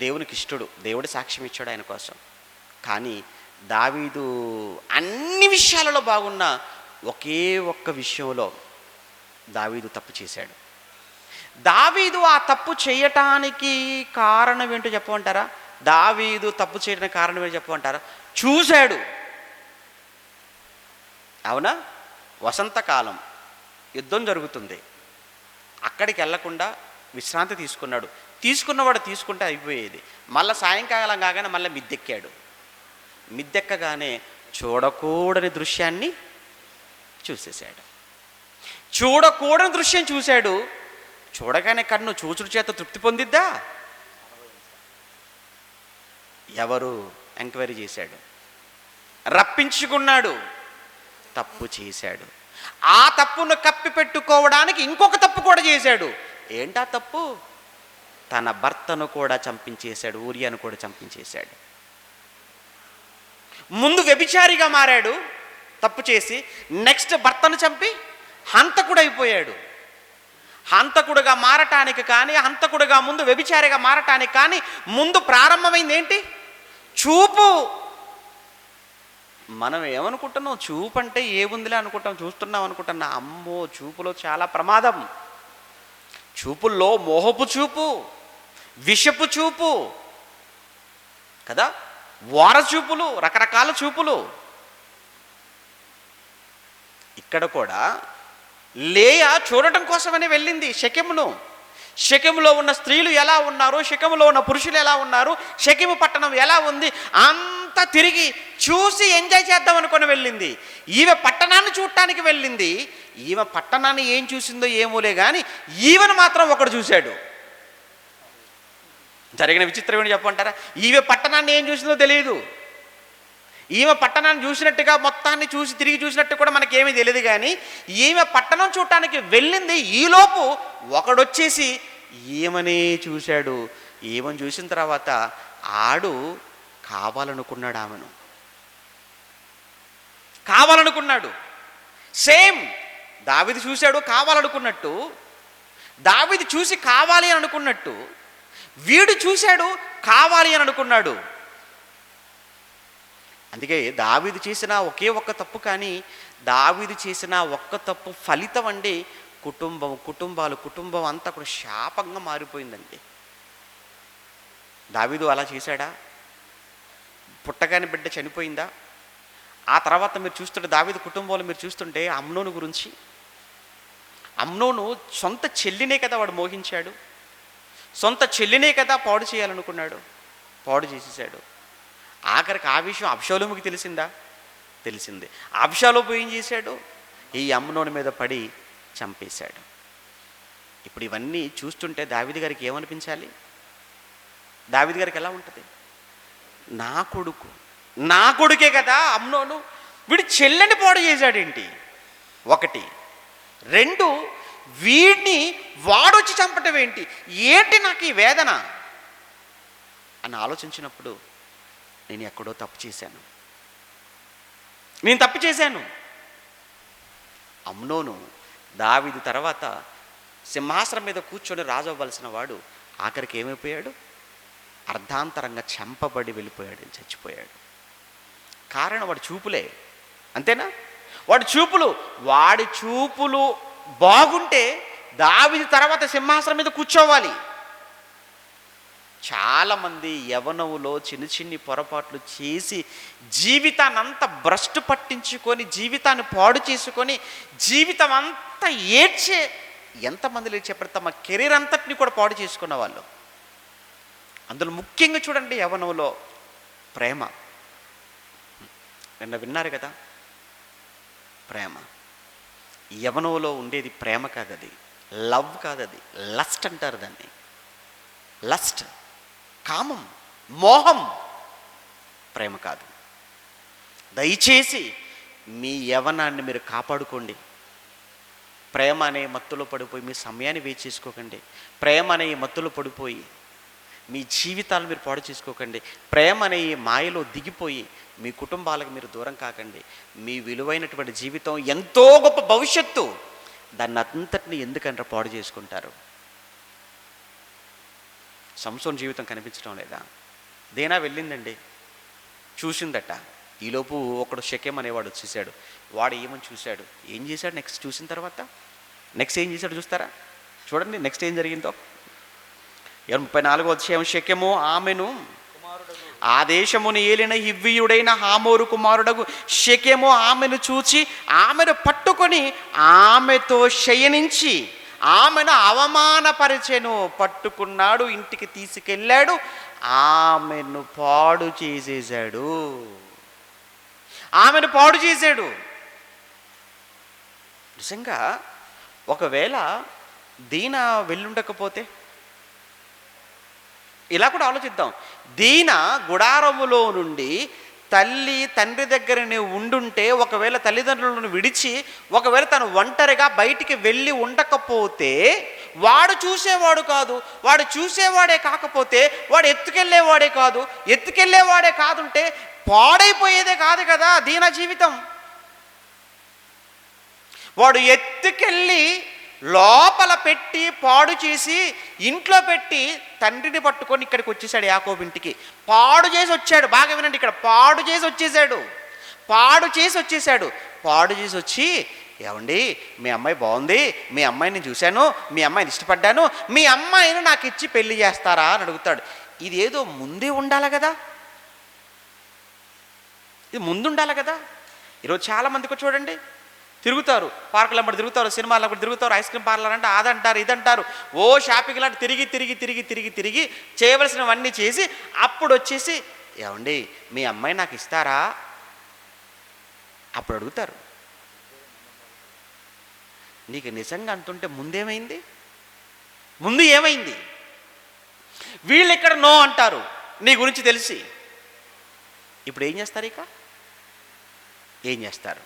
Speaker 2: దేవునికి ఇష్టడు, దేవుడు సాక్ష్యం ఇచ్చాడు ఆయన కోసం. కానీ దావీదు అన్ని విషయాలలో బాగున్న ఒకే ఒక్క విషయంలో దావీదు తప్పు చేశాడు. దావీదు ఆ తప్పు చేయటానికి కారణం ఏంటో చెప్పమంటారా? దావీదు తప్పు చేయడానికి కారణం ఏంటో చెప్పమంటారా? చూశాడు. అవునా? వసంతకాలం యుద్ధం జరుగుతుంది, అక్కడికి వెళ్లకుండా విశ్రాంతి తీసుకున్నవాడు తీసుకుంటే అయిపోయేది. మళ్ళీ సాయంకాలం కాగానే మళ్ళీ మిద్దెక్కగానే చూడకూడని దృశ్యాన్ని చూసేశాడు. చూడకూడని దృశ్యం చూశాడు. చూడగానే కన్ను చూచుడు చేత తృప్తి పొందిద్దా? ఎవరు ఎంక్వైరీ చేశాడు, రప్పించుకున్నాడు, తప్పు చేశాడు. ఆ తప్పును కప్పిపెట్టుకోవడానికి ఇంకొక తప్పు కూడా చేశాడు. ఏంటా తప్పు? తన భర్తను కూడా చంపించేశాడు, ఊరియాను కూడా చంపించేశాడు. ముందు వ్యభిచారిగా మారాడు తప్పు చేసి, నెక్స్ట్ భర్తను చంపి హంతకుడైపోయాడు. హంతకుడుగా మారటానికి కానీ, హంతకుడుగా ముందు వ్యభిచారిగా మారటానికి కానీ ముందు ప్రారంభమైంది ఏంటి? చూపు. మనం ఏమనుకుంటున్నాం? చూపు అంటే ఏముందిలే అనుకుంటాం, చూస్తున్నాం అనుకుంటున్నా. అమ్మో, చూపులో చాలా ప్రమాదం. చూపుల్లో మోహపు చూపు, విషపు చూపు కదా, వార చూపులు, రకరకాల చూపులు. ఇక్కడ కూడా లేయా చూడటం కోసమని వెళ్ళింది షెకెములో ఉన్న స్త్రీలు ఎలా ఉన్నారు, షెకెములో ఉన్న పురుషులు ఎలా ఉన్నారు, షెకెము పట్టణం ఎలా ఉంది, అంతా తిరిగి చూసి ఎంజాయ్ చేద్దాం అనుకుని వెళ్ళింది. ఈమె పట్టణాన్ని చూడటానికి వెళ్ళింది. ఈమె పట్టణాన్ని ఏం చూసిందో ఏమోలే కానీ ఈమెను మాత్రం ఒకడు చూశాడు. జరిగిన విచిత్రం ఏంటి చెప్పంటారా? ఈమె పట్టణాన్ని ఏం చూసిందో తెలియదు. ఈమె పట్టణాన్ని చూసినట్టుగా మొత్తాన్ని తిరిగి చూసినట్టు కూడా మనకేమీ తెలియదు. కానీ ఈమె పట్టణం చూడటానికి వెళ్ళింది. ఈలోపు ఒకడొచ్చేసి ఈమెనే చూశాడు. ఈమెను చూసిన తర్వాత ఆడు కావాలనుకున్నాడు, ఆమెను కావాలనుకున్నాడు. సేమ్ దావీదు చూశాడు కావాలనుకున్నట్టు, దావీదు చూసి కావాలి అని అనుకున్నట్టు వీడు చూశాడు కావాలి అని అనుకున్నాడు. అందుకే దావీదు చేసిన ఒకే ఒక్క తప్పు, కానీ దావీదు చేసిన ఒక్క తప్పు ఫలితం అండి కుటుంబం అంతా కూడా శాపంగా మారిపోయిందండి. దావీదు అలా చేశాడా? పుట్టగానే బిడ్డ చనిపోయిందా? ఆ తర్వాత మీరు చూస్తుంటే దావీదు కుటుంబంలో మీరు చూస్తుంటే అమ్నోను గురించి, అమ్నోను సొంత చెల్లినే కదా వాడు మోహించాడు, సొంత చెల్లినే కదా పాడు చేయాలనుకున్నాడు, పాడు చేసేసాడు. ఆఖరికి ఆ విషయం అబ్షాలోముకి తెలిసింది. అబ్షాలోము ఏం చేశాడు? ఈ అమ్నోను మీద పడి చంపేశాడు. ఇప్పుడు ఇవన్నీ చూస్తుంటే దావీదు గారికి ఏమనిపించాలి? దావీదు గారికి ఎలా ఉంటుంది? నా కొడుకే కదా అమ్నోను, వీడు చెల్లెని పాడు చేశాడేంటి? 1, 2 వీడిని వాడొచ్చి చంపటం ఏంటి నాకు ఈ వేదన అని ఆలోచించినప్పుడు నేను ఎక్కడో తప్పు చేశాను. నేను తప్పు చేశాను. అమ్నోను దావీదు తర్వాత సింహాసనం మీద కూర్చొని రాజు అవ్వాల్సిన వాడు ఆఖరికి ఏమైపోయాడు? అర్ధాంతరంగా చంపబడి వెళ్ళిపోయాడు, చచ్చిపోయాడు. కారణం వాడి చూపులే. అంతేనా? వాడి చూపులు బాగుంటే దావీదు తర్వాత సింహాసనం మీద కూర్చోవాలి. చాలామంది యవ్వనములో చిన్ని పొరపాట్లు చేసి జీవితాన్ని అంతా భ్రష్టు పట్టించుకొని, జీవితాన్ని పాడు చేసుకొని, జీవితం అంతా ఏడ్చే ఎంతమంది లేచి చెప్పారు, తమ కెరీర్ అంతటిని కూడా పాడు చేసుకున్న వాళ్ళు. అందులో ముఖ్యంగా చూడండి, యవ్వనంలో ప్రేమ. నిన్న విన్నారు కదా, ప్రేమ. యవ్వనంలో ఉండేది ప్రేమ కాదది, లవ్ కాదది, లస్ట్ అంటారు దాన్ని. లస్ట్, కామం, మోహం, ప్రేమ కాదు. దయచేసి మీ యవ్వనాన్ని మీరు కాపాడుకోండి. ప్రేమ అనే మత్తులో పడిపోయి మీ సమయాన్ని వేస్ట్ చేసుకోకండి. ప్రేమ అనే మత్తులో పడిపోయి మీ జీవితాలు మీరు పాడు చేసుకోకండి. ప్రేమ అనే మాయలో దిగిపోయి మీ కుటుంబాలకు మీరు దూరం కాకండి. మీ విలువైనటువంటి జీవితం, ఎంతో గొప్ప భవిష్యత్తు, దాన్ని అంతటిని ఎందుకంటే పాడు చేసుకుంటారు. సంసోన్ జీవితం కనిపించడం లేదా? దేనా వెళ్ళిందండి, చూసిందట. ఈలోపు ఒకడు షెకెం అనేవాడు వచ్చేసాడు. వాడు ఏమని చూశాడు, ఏం చేశాడు? నెక్స్ట్ చూసిన తర్వాత నెక్స్ట్ ఏం చేశాడు చూస్తారా? చూడండి నెక్స్ట్ ఏం జరిగిందో. 34వ అధ్యాయం. షెకెము ఆమెను, ఆ దేశమును ఏలిన హివ్వీయుడైన హామోరు కుమారుడగు షెకెము ఆమెను చూచి ఆమెను పట్టుకొని ఆమెతో శయనించి ఆమెను అవమానపరిచెను. పట్టుకున్నాడు, ఇంటికి తీసుకెళ్ళాడు, ఆమెను పాడు చేసేశాడు. ఆమెను పాడు చేశాడు. నిజంగా ఒకవేళ దీన వెళ్ళుండకపోతే, ఇలా కూడా ఆలోచిద్దాం. దీన గుడారములో నుండి తల్లి తండ్రి దగ్గరనే ఉండుంటే, ఒకవేళ తల్లిదండ్రులను విడిచి ఒకవేళ తను ఒంటరిగా బయటికి వెళ్ళి ఉండకపోతే, వాడు చూసేవాడు కాదు. వాడు చూసేవాడే కాకపోతే వాడు ఎత్తుకెళ్ళేవాడే కాదుంటే పాడైపోయేదే కాదు కదా దీన జీవితం. వాడు ఎత్తుకెళ్ళి లోపల పెట్టి పాడు చేసి ఇంట్లో పెట్టి తండ్రిని పట్టుకొని ఇక్కడికి వచ్చేసాడు, యాకోబు ఇంటికి. పాడు చేసి వచ్చాడు. బాగా వినండి, ఇక్కడ పాడు చేసి వచ్చేసాడు. పాడు చేసి వచ్చి, ఏమండి మీ అమ్మాయి బాగుంది, మీ అమ్మాయిని చూశాను, మీ అమ్మాయిని ఇష్టపడ్డాను, మీ అమ్మాయిని నాకు ఇచ్చి పెళ్లి చేస్తారా అని అడుగుతాడు. ఇది ఏదో ముందే ఉండాలి కదా, ఇది ముందుండాలి కదా. ఈరోజు చాలామందికి చూడండి, తిరుగుతారు, పార్కులు అమ్మడి తిరుగుతారు, సినిమాలు అప్పుడు తిరుగుతారు, ఐస్ క్రీమ్ పార్లర్ అంటే అదంటారు ఇదంటారు, ఓ షాపింగ్ లాంటి తిరిగి చేయవలసినవన్నీ చేసి అప్పుడు వచ్చేసి, ఏమండి మీ అమ్మాయి నాకు ఇస్తారా అప్పుడు అడుగుతారు. నీకు నిజంగా అంటుంటే ముందు ఏమైంది? వీళ్ళు ఇక్కడ నో అంటారు నీ గురించి తెలిసి. ఇప్పుడు ఏం చేస్తారు?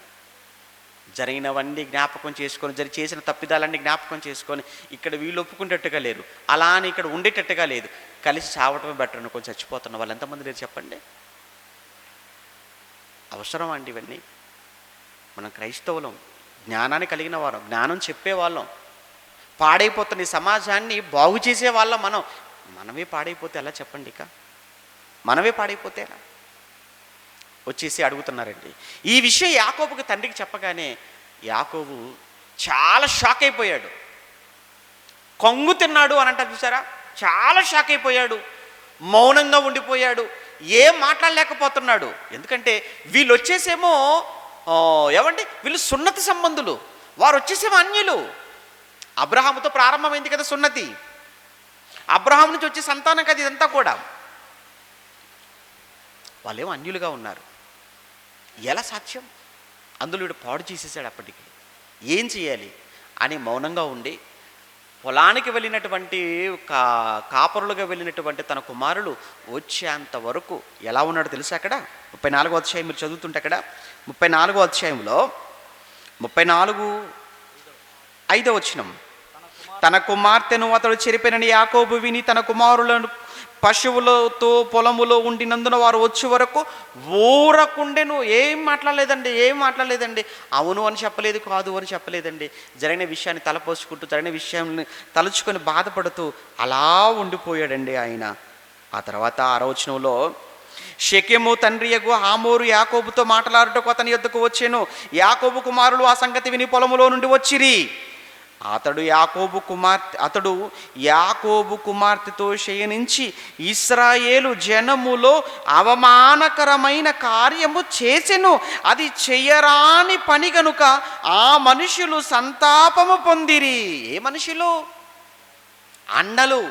Speaker 2: జరిగినవన్నీ జ్ఞాపకం చేసుకొని, చేసిన తప్పిదాలన్నీ జ్ఞాపకం చేసుకొని, ఇక్కడ వీళ్ళు ఒప్పుకునేటట్టుగా లేరు, అలా అని ఇక్కడ ఉండేటట్టుగా లేదు, కలిసి చావటమే బెటర్ అనుకొని చచ్చిపోతున్న వాళ్ళు ఎంతమంది లేరు చెప్పండి? అవసరం అండి ఇవన్నీ. మనం క్రైస్తవులం, జ్ఞానాన్ని కలిగిన వారం, జ్ఞానం చెప్పేవాళ్ళం. పాడైపోతున్న ఈ సమాజాన్ని బాగు చేసే వాళ్ళం మనమే పాడైపోతే ఎలా చెప్పండి? ఇక మనమే పాడైపోతే ఎలా? వచ్చేసి అడుగుతున్నారండి. ఈ విషయం యాకోబుకి తండ్రికి చెప్పగానే యాకోబు చాలా షాక్ అయిపోయాడు. కొంగు తిన్నాడు అని అంటారు చూసారా, చాలా షాక్ అయిపోయాడు. మౌనంగా ఉండిపోయాడు, ఏం మాట్లాడలేకపోతున్నాడు. ఎందుకంటే వీళ్ళు వచ్చేసేమో వీళ్ళు సున్నతి సంబంధులు, వారు వచ్చేసేమో అన్యులు. అబ్రహాముతో ప్రారంభమైంది కదా సున్నతి, అబ్రహాం నుంచి వచ్చే సంతానం కదా ఇదంతా కూడా. వాళ్ళేమో అన్యులుగా ఉన్నారు. ఎలా సాధ్యం? అందులో వీడు పాడు చేసేసాడు. అప్పటికి ఏం చేయాలి అని మౌనంగా ఉండి, పొలానికి వెళ్ళినటువంటి కాపరులుగా వెళ్ళినటువంటి తన కుమారులు వచ్చేంత వరకు ఎలా ఉన్నాడో తెలుసా? అక్కడ 34వ అధ్యాయం మీరు చదువుతుంటే, అక్కడ 34వ అధ్యాయంలో 34:5 వచనం. తన కుమార్తెను అతడు చెరిపెనని యాకోబు విని తన కుమారులను పశువులతో పొలములో ఉండినందున వారు వచ్చే వరకు ఊరకుండెను. ఏం మాట్లాడలేదండి. అవును అని చెప్పలేదు, కాదు అని చెప్పలేదండి. జరిగిన విషయాన్ని తలపోసుకుంటూ, జరిగిన విషయాన్ని తలుచుకొని బాధపడుతూ అలా ఉండిపోయాడండి ఆయన. ఆ తర్వాత 6వ వచనంలో, షెకెము తండ్రియగు హమోరు యాకోబుతో మాట్లాడుటకు అతని యొద్దకు వచ్చెను. యాకోబు కుమారులు ఆ సంగతి విని పొలములో నుండి వచ్చిరి. అతడు యాకోబు కుమార్తెతో శయనించి ఇశ్రాయేలు జనములో అవమానకరమైన కార్యము చేసెను. అది చెయ్యరాని పని గనుక ఆ మనుషులు సంతాపము పొందిరి. ఏ మనుషులు? అన్నలు,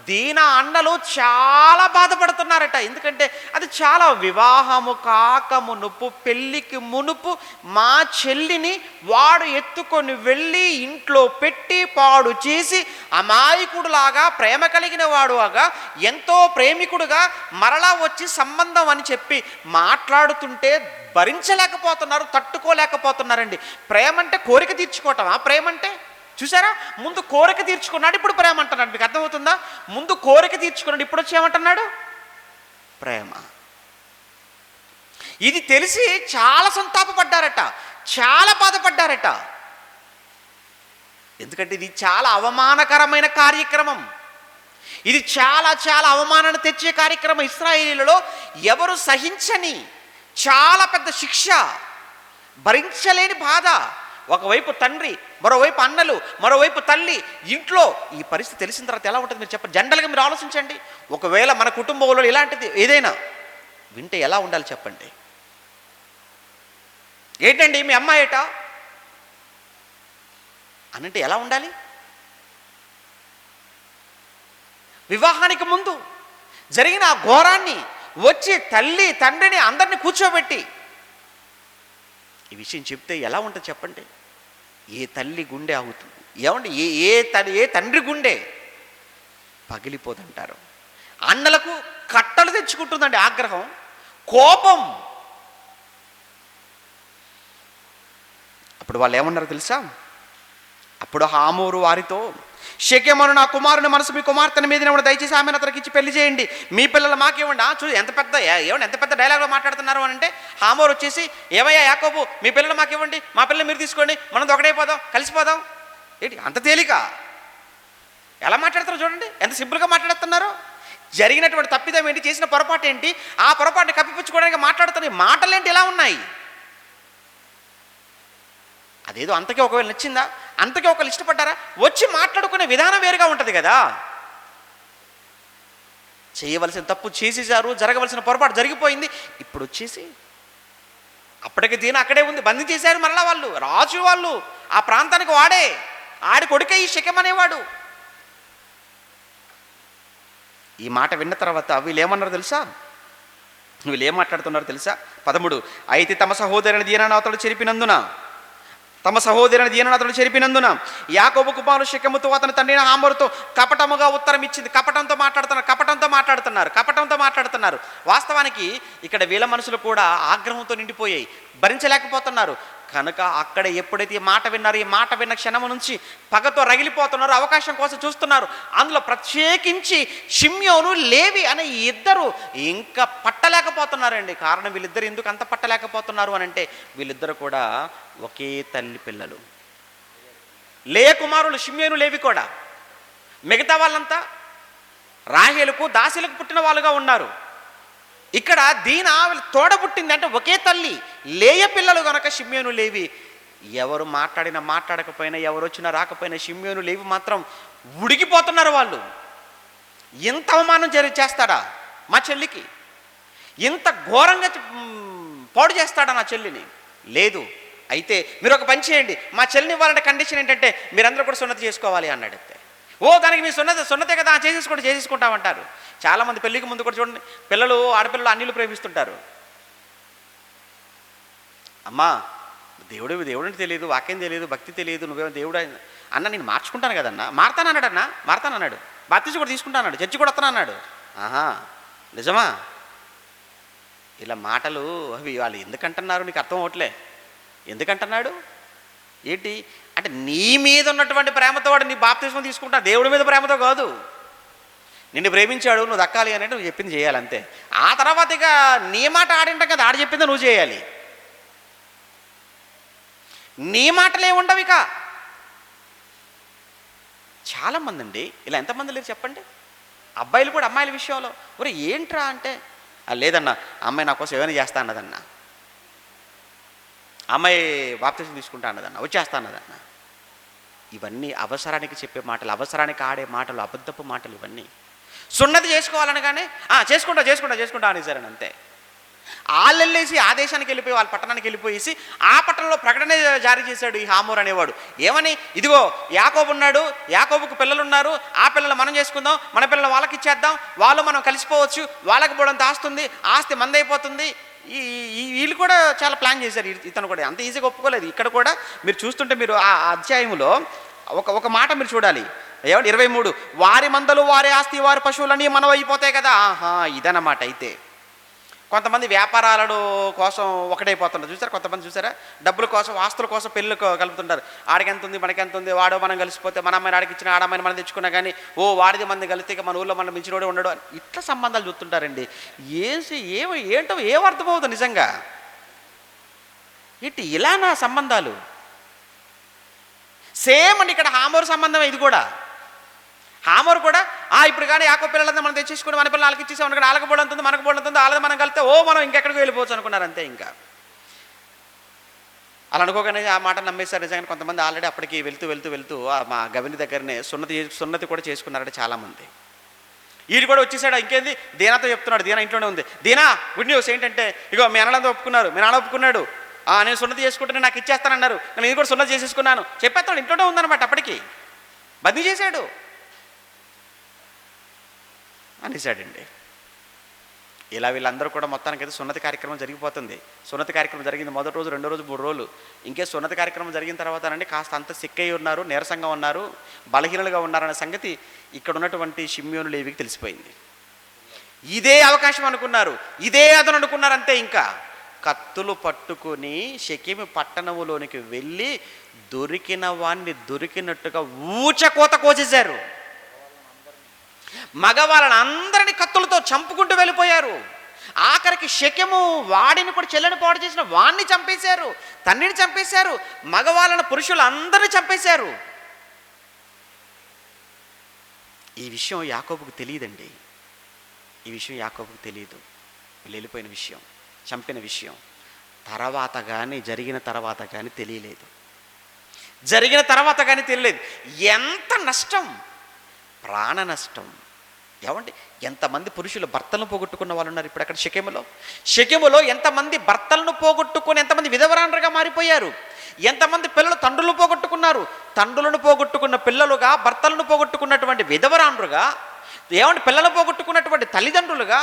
Speaker 2: దీన అన్నలు చాలా బాధపడుతున్నారట. ఎందుకంటే అది చాలా వివాహము కాక మునుపు, పెళ్ళికి మునుపు మా చెల్లిని వాడు ఎత్తుకొని వెళ్ళి ఇంట్లో పెట్టి పాడు చేసి అమాయకుడులాగా, ప్రేమ కలిగిన వాడుగా, ఎంతో ప్రేమికుడుగా మరలా వచ్చి సంబంధం అని చెప్పి మాట్లాడుతుంటే భరించలేకపోతున్నారు, తట్టుకోలేకపోతున్నారండి. ప్రేమ అంటే కోరిక తీర్చుకోవటమా? ప్రేమ అంటే చూసారా, ముందు కోరిక తీర్చుకున్నాడు, ఇప్పుడు ప్రేమ అంటున్నాడు. మీకు అర్థమవుతుందా? ముందు కోరిక తీర్చుకున్నాడు, ఇప్పుడు వచ్చి ఏమంటున్నాడు? ప్రేమ. ఇది తెలిసి చాలా సంతాపపడ్డారట, చాలా బాధపడ్డారట. ఎందుకంటే ఇది చాలా అవమానకరమైన కార్యక్రమం. ఇది చాలా అవమానాన్ని తెచ్చే కార్యక్రమం. ఇశ్రాయేలీయులలో ఎవరు సహించని చాలా పెద్ద శిక్ష, భరించలేని బాధ. ఒకవైపు తండ్రి, మరోవైపు అన్నలు, మరోవైపు తల్లి. ఇంట్లో ఈ పరిస్థితి తెలిసిన తర్వాత ఎలా ఉంటుంది మీరు చెప్పండి. జనరల్గా మీరు ఆలోచించండి. ఒకవేళ మన కుటుంబంలో ఇలాంటిది ఏదైనా వింటే ఎలా ఉండాలి చెప్పండి. ఏంటండి మీ అమ్మాయిట అనంటే ఎలా ఉండాలి? వివాహానికి ముందు జరిగిన ఆ ఘోరాన్ని వచ్చి తల్లి తండ్రిని అందరినీ కూర్చోబెట్టి ఈ విషయం చెప్తే ఎలా ఉంటుంది చెప్పండి. ఏ తల్లి గుండె ఆగుతుంది? ఏమండి, ఏ తండ్రి గుండె పగిలిపోతుంటారు. అన్నలకు కట్టలు తెచ్చుకుంటుందండి ఆగ్రహం, కోపం. అప్పుడు వాళ్ళు ఏమన్నారు తెలుసా? అప్పుడు హమోరు వారితో, షెకెమను నా కుమారుని మనసు మీ కుమార్తెని మీద దయచేసి ఆమెను అతనికి ఇచ్చి పెళ్లి చేయండి, మీ పిల్లలు మాకేమండి. చూసి ఎంత పెద్ద డైలాగ్లో మాట్లాడుతున్నారు అని అంటే, హమోరు వచ్చేసి, ఏమయ్యా యాకోబు, మీ పిల్లలు మాకివ్వండి, మా పిల్లలు మీరు తీసుకోండి, మనం ఒకటైపోదాం, కలిసిపోదాం. ఏంటి అంత తేలిక? ఎలా మాట్లాడతారో చూడండి, ఎంత సింపుల్గా మాట్లాడుతున్నారు. జరిగినటువంటి తప్పిదం ఏంటి, చేసిన పొరపాటు ఏంటి, ఆ పొరపాటుని కప్పిపుచ్చుకోవడానికి మాట్లాడుతున్న మాటలేంటి ఎలా ఉన్నాయి? అదేదో అంతకే ఒకవేళ నచ్చిందా, అంతకే ఒకళ్ళు ఇష్టపడ్డారా, వచ్చి మాట్లాడుకునే విధానం వేరుగా ఉంటుంది కదా. చేయవలసిన తప్పు చేసేసారు, జరగవలసిన పొరపాటు జరిగిపోయింది, ఇప్పుడు వచ్చేసి అప్పటికి దీని అక్కడే ఉంది, బంధించేశారు. మరలా వాళ్ళు రాజు, వాళ్ళు ఆ ప్రాంతానికి వాడే, ఆడి కొడుకే ఈ షెకెం అనేవాడు. ఈ మాట విన్న తర్వాత వీళ్ళు ఏమన్నారో తెలుసా? వీళ్ళు ఏం మాట్లాడుతున్నారో తెలుసా? 13, అయితే తమ సహోదరుని దీననాథుడు చెరిపినందున యాకోబు కుమారుడు షెకెముతో అతని తండ్రి హమోరుతో కపటముగా ఉత్తరం ఇచ్చింది. కపటంతో మాట్లాడుతున్నారు. వాస్తవానికి ఇక్కడ వీళ్ళ మనసులు కూడా ఆగ్రహంతో నిండిపోయాయి, భరించలేకపోతున్నారు. కనుక అక్కడ ఎప్పుడైతే ఈ మాట విన్నారో, ఈ మాట విన్న క్షణం నుంచి పగతో రగిలిపోతున్నారు, అవకాశం కోసం చూస్తున్నారు. అందులో ప్రత్యేకించి షిమ్యోను, లేవి అనే ఇద్దరు ఇంకా పట్టలేకపోతున్నారండి. కారణం వీళ్ళిద్దరు ఎందుకు అంత పట్టలేకపోతున్నారు అని అంటే, వీళ్ళిద్దరు కూడా ఒకే తల్లి పిల్లలు, లేయ కుమారులు షిమ్యోను, లేవి కూడా. మిగతా వాళ్ళంతా రాహేలుకు దాసీలకు పుట్టిన వాళ్ళుగా ఉన్నారు. ఇక్కడ దీన తోడ పుట్టింది అంటే ఒకే తల్లి, లేయ పిల్లలు గనక షిమ్యోను, లేవి. ఎవరు మాట్లాడినా మాట్లాడకపోయినా, ఎవరు వచ్చినా రాకపోయినా షిమ్యోను, లేవి మాత్రం ఉడికిపోతున్నారు. వాళ్ళు ఇంత అవమానం చేస్తాడా మా చెల్లికి, ఇంత ఘోరంగా పాడు చేస్తాడా నా చెల్లిని? లేదు. అయితే మీరు ఒక పని చేయండి, మా చెల్లిని ఇవ్వాలంటే కండిషన్ ఏంటంటే మీరందరూ కూడా సున్నతి చేసుకోవాలి అన్నాడు. దానికి మీ సున్నతే కదా, చేసేసుకుంటామంటారు. చాలామంది పెళ్ళికి ముందు కూడా చూడండి, ఆడపిల్లలు అన్యులు ప్రేమిస్తుంటారు. అమ్మా దేవుడు అంటే తెలియదు, వాక్యం తెలియదు, భక్తి తెలియదు, నువ్వేమో దేవుడు అన్న, నేను మార్చుకుంటాను కదన్నా. మారతానన్నాడు. బాప్తిజం కూడా తీసుకుంటాను, చర్చి కూడా వస్తానన్నాడు. ఆహా, నిజమా? ఇలా మాటలు అవి వాళ్ళు ఎందుకంటున్నారు నీకు అర్థం అవట్లే. ఎందుకంటున్నాడు ఏంటి అంటే, నీ మీద ఉన్నటువంటి ప్రేమతో వాడు నీ బాప్తిజం తీసుకుంటా, దేవుడి మీద ప్రేమతో కాదు. నిన్ను ప్రేమించాడు, నువ్వు దక్కాలి అని నువ్వు చెప్పింది చేయాలి అంతే. ఆ తర్వాత ఇక నీ మాట ఆడింటాం కదా, ఆడ చెప్పింది నువ్వు చేయాలి. నీ మాటలే ఉండవు ఇక. చాలామంది అండి ఇలా, ఎంతమంది లేరు చెప్పండి, అబ్బాయిలు కూడా అమ్మాయిల విషయంలో. ఒరే ఏంట్రా అంటే, లేదన్నా అమ్మాయి నా కోసం ఏమైనా చేస్తా అన్నదన్నా, అమ్మాయి బాప్తిసం తీసుకుంటా అన్నదన్నా, వచ్చేస్తా అన్నదన్నా. ఇవన్నీ అవసరానికి చెప్పే మాటలు, అవసరానికి ఆడే మాటలు, అబద్ధపు మాటలు ఇవన్నీ. సున్నతి చేసుకోవాలనగానే చేసుకుంటా చేసుకుంటా చేసుకుంటా అనేసారని అంతే. వాళ్ళు వెళ్ళేసి ఆ దేశానికి వెళ్ళిపోయి వాళ్ళ పట్టణానికి వెళ్ళిపోయేసి ఆ పట్టణంలో ప్రకటన జారీ చేశాడు ఈ హామోర్ అనేవాడు. ఏమని, ఇదిగో యాకోబు ఉన్నాడు, యాకోబుకు పిల్లలు ఉన్నారు, ఆ పిల్లలు మనం చేసుకుందాం, మన పిల్లలు వాళ్ళకి ఇచ్చేద్దాం, వాళ్ళు మనం కలిసిపోవచ్చు, వాళ్ళకి పోవడంత ఆస్తుంది, ఆస్తి మందైపోతుంది. వీళ్ళు కూడా చాలా ప్లాన్ చేశారు. ఇతను కూడా అంత ఈజీగా ఒప్పుకోలేదు. ఇక్కడ కూడా మీరు చూస్తుంటే, మీరు ఆ అధ్యాయంలో ఒక మాట మీరు చూడాలి. ఏమంటే 23, వారి మందలు వారి ఆస్తి వారి పశువులన్నీ మనవైపోతాయి కదా. ఇదన్నమాట. అయితే కొంతమంది వ్యాపారాల కోసం ఒకటైపోతుంటారు చూసారా, కొంతమంది చూసారా, డబ్బుల కోసం ఆస్తుల కోసం పెళ్ళి కలుపుతుంటారు. ఆడికి ఎంత ఉంది మనకి ఎంత ఉంది, వాడో మనం కలిసిపోతే మన అమ్మాయిని ఆడికి ఇచ్చిన, ఆడమ్మాయిని మనం తెచ్చుకున్నా కానీ వాడిది మంది కలిస్తే మన ఊళ్ళో మనం మించినోడే ఉండడు అని ఇట్లా సంబంధాలు చూస్తుంటారండి. ఏంటో ఏమర్థమవుతుంది నిజంగా, ఇలా నా సంబంధాలు సేమ్ అండి. ఇక్కడ హామోరు సంబంధం ఇది కూడా. హామోరు కూడా ఇప్పుడు కానీ యాకోబు పిల్లలంతా మనం తెచ్చేసుకుని మన పిల్లలు వాళ్ళకి ఇచ్చేసాం, వాళ్ళకి బోడంతుంది మనకు బోడంతుంది, వాళ్ళది మనం కలిస్తే మనం ఇంకెక్కడికి వెళ్ళిపోవచ్చు అనుకున్నారు అంతే. ఇంకా అలా అనుకోగానే ఆ మాట నమ్మేశారు నిజంగా. కొంతమంది ఆల్రెడీ అప్పటికి వెళ్తూ మా గవిని దగ్గరనే సున్నతి కూడా చేసుకున్నారంటే చాలామంది. వీడు కూడా వచ్చేసాడు. ఇంకేంది, దీనాతో చెప్తున్నాడు, దీనా ఇంట్లోనే ఉంది. దీనా గుడ్ న్యూస్ ఏంటంటే, ఇగో మీ అన్నలంతా ఒప్పుకున్నారు, మీ నాన్న ఒప్పుకున్నాడు, నేను సున్నతి చేసుకుంటే నాకు ఇచ్చేస్తానన్నారు, నేను కూడా సున్నతి చేసేసుకున్నాను చెప్పేస్తాడు. ఇంట్లోనే ఉందన్నమాట. అప్పటికి బందీ చేశాడు అనేసాడండి. ఇలా వీళ్ళందరూ కూడా మొత్తానికైతే సున్నతి కార్యక్రమం జరిగిపోతుంది. సున్నతి కార్యక్రమం జరిగింది మొదటి రోజు, రెండో రోజు, 3 రోజులు. ఇంకే సున్నతి కార్యక్రమం జరిగిన తర్వాతనండి కాస్త అంత సిక్కయి ఉన్నారు, నీరసంగా ఉన్నారు, బలహీనలుగా ఉన్నారనే సంగతి ఇక్కడ ఉన్నటువంటి షిమ్యోను లేవికి తెలిసిపోయింది. ఇదే అవకాశం అనుకున్నారు, ఇదే అతను అనుకున్నారు అంతే. ఇంకా కత్తులు పట్టుకుని షెకెము పట్టణములోనికి వెళ్ళి దొరికిన వాణ్ణి దొరికినట్టుగా ఊచకోత కోసేశారు. మగవాళ్ళని అందరినీ కత్తులతో చంపుకుంటూ వెళ్ళిపోయారు. ఆఖరికి షెకెము వాడిని కూడా, చెల్లెని పాడు చేసిన వాడిని చంపేశారు, తండ్రిని చంపేశారు, మగవాళ్ళని పురుషులు అందరినీ చంపేశారు. ఈ విషయం యాకోబుకు తెలియదండి. ఈ విషయం యాకోబుకు తెలియదు. వెళ్ళిపోయిన విషయం, చంపిన విషయం తర్వాత కానీ, జరిగిన తర్వాత కానీ తెలియలేదు. జరిగిన తర్వాత కానీ తెలియలేదు. ఎంత నష్టం, ప్రాణ నష్టం. ఏమంటే ఎంతమంది పురుషులు భర్తలను పోగొట్టుకున్న వాళ్ళు ఉన్నారు ఇప్పుడు అక్కడ షెకెములో ఎంతమంది భర్తలను పోగొట్టుకుని ఎంతమంది విధవరాండ్రుగా మారిపోయారు. ఎంతమంది పిల్లలు తండ్రులను పోగొట్టుకున్నారు. తండ్రులను పోగొట్టుకున్న పిల్లలుగా, భర్తలను పోగొట్టుకున్నటువంటి విధవరాండ్రుగా, ఏమంటే పిల్లలను పోగొట్టుకున్నటువంటి తల్లిదండ్రులుగా,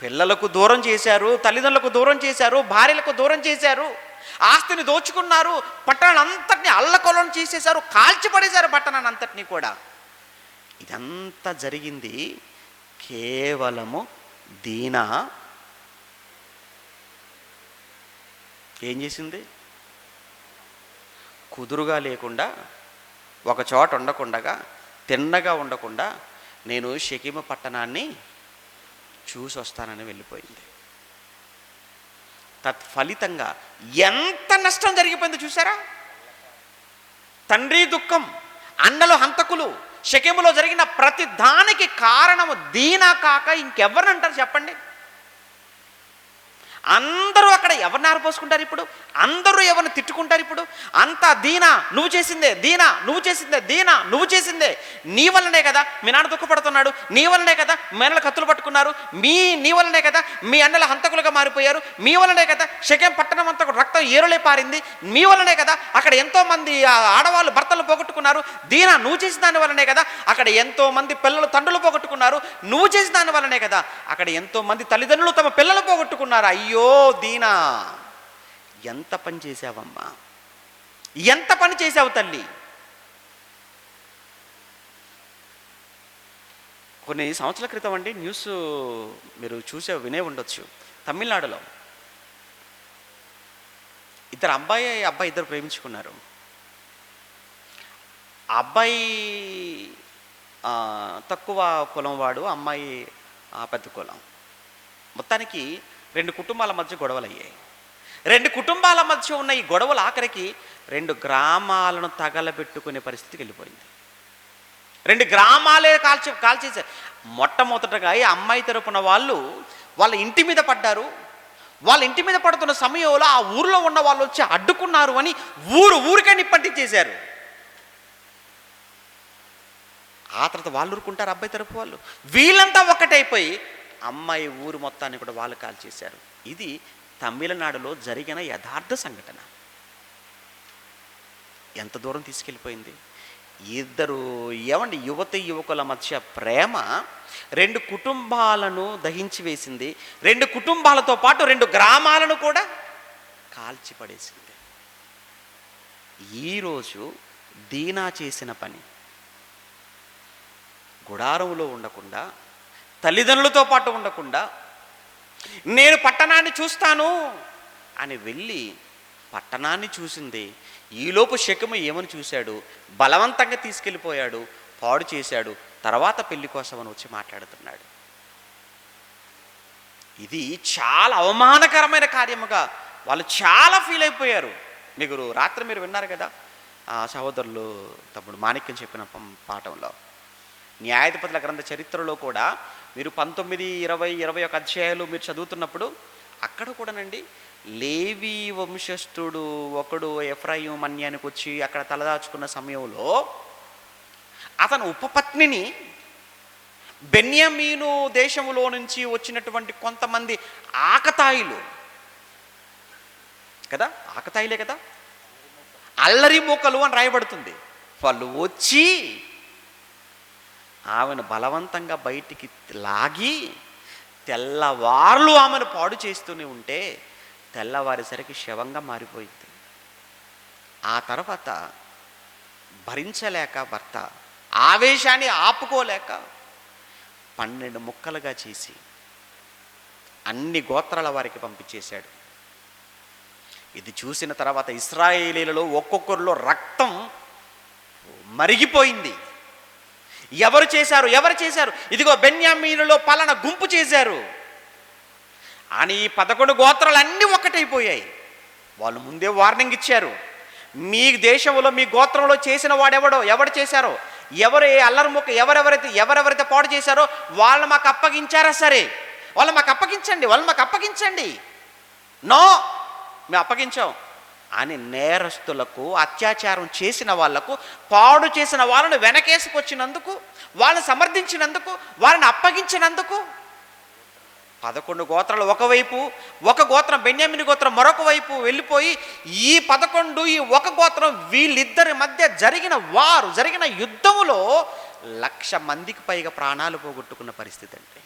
Speaker 2: పిల్లలకు దూరం చేశారు, తల్లిదండ్రులకు దూరం చేశారు, భార్యలకు దూరం చేశారు, ఆస్తిని దోచుకున్నారు, పట్టణాన్ని అంతటినీ అల్లకొల్లం చేసేశారు, కాల్చిపడేశారు పట్టణాన్ని అంతటినీ కూడా. ఇదంతా జరిగింది కేవలము దీనా ఏం చేసింది, కుదురుగా లేకుండా, ఒక చోట ఉండకుండా, తిన్నగా ఉండకుండా నేను షెకెము పట్టణాన్ని చూసి వస్తానని వెళ్ళిపోయింది. తత్ఫలితంగా ఎంత నష్టం జరిగిపోయిందో చూసారా. తండ్రి దుఃఖం, అన్నలు హంతకులు, షెకెములో జరిగిన ప్రతి దానికి కారణము దీనా కాక ఇంకెవరిని అంటారు చెప్పండి. అందరూ అక్కడ ఎవరిని ఆరిపోసుకుంటారు ఇప్పుడు, అందరూ ఎవరిని తిట్టుకుంటారు ఇప్పుడు. అంతా దీనా నువ్వు చేసిందే, దీనా నువ్వు చేసిందే, దీనా నువ్వు చేసిందే, నీ వల్లనే కదా మీ నాన్న దుఃఖపడుతున్నాడు, నీ వల్లనే కదా మీ అన్నలు కత్తులు పట్టుకున్నారు, నీ వల్లనే కదా మీ అన్నల హంతకులుగా మారిపోయారు, మీ వల్లనే కదా షెకెం పట్టణం అంతా రక్తం ఏరులే పారింది, మీ వల్లనే కదా అక్కడ ఎంతోమంది ఆడవాళ్ళు భర్తలు పోగొట్టుకున్నారు, దీనా నువ్వు చేసిన దాని వల్లనే కదా అక్కడ ఎంతోమంది పిల్లలు తండ్రులు పోగొట్టుకున్నారు, నువ్వు చేసిన దాని వల్లనే కదా అక్కడ ఎంతోమంది తల్లిదండ్రులు తమ పిల్లలు పోగొట్టుకున్నారు. అయ్యో దీనా, ఎంత పని చేశావమ్మా, ఎంత పని చేశావు తల్లి. కొన్ని సంవత్సరాల క్రితం అండి న్యూస్ మీరు వినే ఉండొచ్చు. తమిళనాడులో అబ్బాయి ఇద్దరు ప్రేమించుకున్నారు. అబ్బాయి తక్కువ కులం వాడు, అమ్మాయి పెద్ద కులం. మొత్తానికి 2 కుటుంబాల మధ్య గొడవలు అయ్యాయి. 2 కుటుంబాల మధ్య ఉన్న ఈ గొడవలు ఆఖరికి 2 గ్రామాలను తగలబెట్టుకునే పరిస్థితికి వెళ్ళిపోయింది. 2 గ్రామాలే కాల్చేశారు. మొట్టమొదటగా ఈ అమ్మాయి తరపున వాళ్ళు వాళ్ళ ఇంటి మీద పడ్డారు. వాళ్ళ ఇంటి మీద పడుతున్న సమయంలో ఆ ఊరిలో ఉన్న వాళ్ళు వచ్చి అడ్డుకున్నారు అని ఊరికే నిప్పంటించేశారు. ఆ తర్వాత వాళ్ళు ఊరుకుంటారు, అబ్బాయి తరపు వాళ్ళు. వీళ్ళంతా ఒక్కటైపోయి అమ్మాయి ఊరు మొత్తాన్ని కూడా వాళ్ళు కాల్చేశారు. ఇది తమిళనాడులో జరిగిన యథార్థ సంఘటన. ఎంత దూరం తీసుకెళ్ళిపోయింది? యువకుల మధ్య ప్రేమ 2 కుటుంబాలను దహించి వేసింది. 2 కుటుంబాలతో పాటు 2 గ్రామాలను కూడా కాల్చిపడేసింది. ఈరోజు దీనా చేసిన పని, గుడారంలో ఉండకుండా, తల్లిదండ్రులతో పాటు ఉండకుండా, నేను పట్టణాన్ని చూస్తాను అని వెళ్ళి పట్టణాన్ని చూసింది. ఈలోపు శకుము ఏమని చూశాడు? బలవంతంగా తీసుకెళ్ళిపోయాడు, పాడు చేశాడు. తర్వాత పెళ్లి కోసం అని వచ్చి మాట్లాడుతున్నాడు. ఇది చాలా అవమానకరమైన కార్యముగా వాళ్ళు చాలా ఫీల్ అయిపోయారు. రాత్రి మీరు విన్నారు కదా, సహోదరులు తమ్ముడు మాణిక్యం చెప్పిన పాఠంలో, న్యాయాధిపతుల గ్రంథ చరిత్రలో కూడా మీరు 19, 20, 21 అధ్యాయాలు మీరు చదువుతున్నప్పుడు అక్కడ కూడానండి, లేవి వంశస్థుడు ఒకడు ఎఫ్రాయిము మన్యానికి వచ్చి అక్కడ తలదాచుకున్న సమయంలో అతను ఉపపత్నిని బెన్యామీను దేశంలో నుంచి వచ్చినటువంటి కొంతమంది ఆకతాయిలు కదా, ఆకతాయిలే కదా, అల్లరి మూకలు అని రాయబడుతుంది. వాళ్ళు వచ్చి ఆమెను బలవంతంగా బయటికి లాగి తెల్లవార్లు ఆమెను పాడు చేస్తూనే ఉంటే తెల్లవారేసరికి శవంగా మారిపోయింది. ఆ తర్వాత భరించలేక భర్త ఆవేశాన్ని ఆపుకోలేక 12 ముక్కలుగా చేసి అన్ని గోత్రాల వారికి పంపించేశాడు. ఇది చూసిన తర్వాత ఇశ్రాయేలీలలో ఒక్కొక్కరిలో రక్తం మరిగిపోయింది. ఎవరు చేశారు? ఇదిగో బెన్యామీనులో పలానా గుంపు చేశారు అని 11 గోత్రాలు అన్నీ ఒక్కటైపోయాయి. వాళ్ళు ముందే వార్నింగ్ ఇచ్చారు. మీ దేశంలో మీ గోత్రంలో చేసిన ఎవరు చేశారో, ఎవరు అల్లరిముక్క ఎవరెవరైతే పాడు చేశారో వాళ్ళు మాకు అప్పగించారా? సరే, వాళ్ళు మాకు అప్పగించండి. నో, మేము అప్పగించాం అని నేరస్తులకు, అత్యాచారం చేసిన వాళ్లకు, పాడు చేసిన వాళ్ళను వెనకేసుకొచ్చినందుకు, వాళ్ళని సమర్థించినందుకు, వాళ్ళని అప్పగించినందుకు 11 గోత్రాలు ఒకవైపు, ఒక గోత్రం బెన్యామీను గోత్రం మరొక వైపు వెళ్ళిపోయి ఈ 11 ఈ ఒక గోత్రం వీళ్ళిద్దరి మధ్య జరిగిన యుద్ధములో 1,00,000 మందికి పైగా ప్రాణాలు పోగొట్టుకున్న పరిస్థితి. అంటే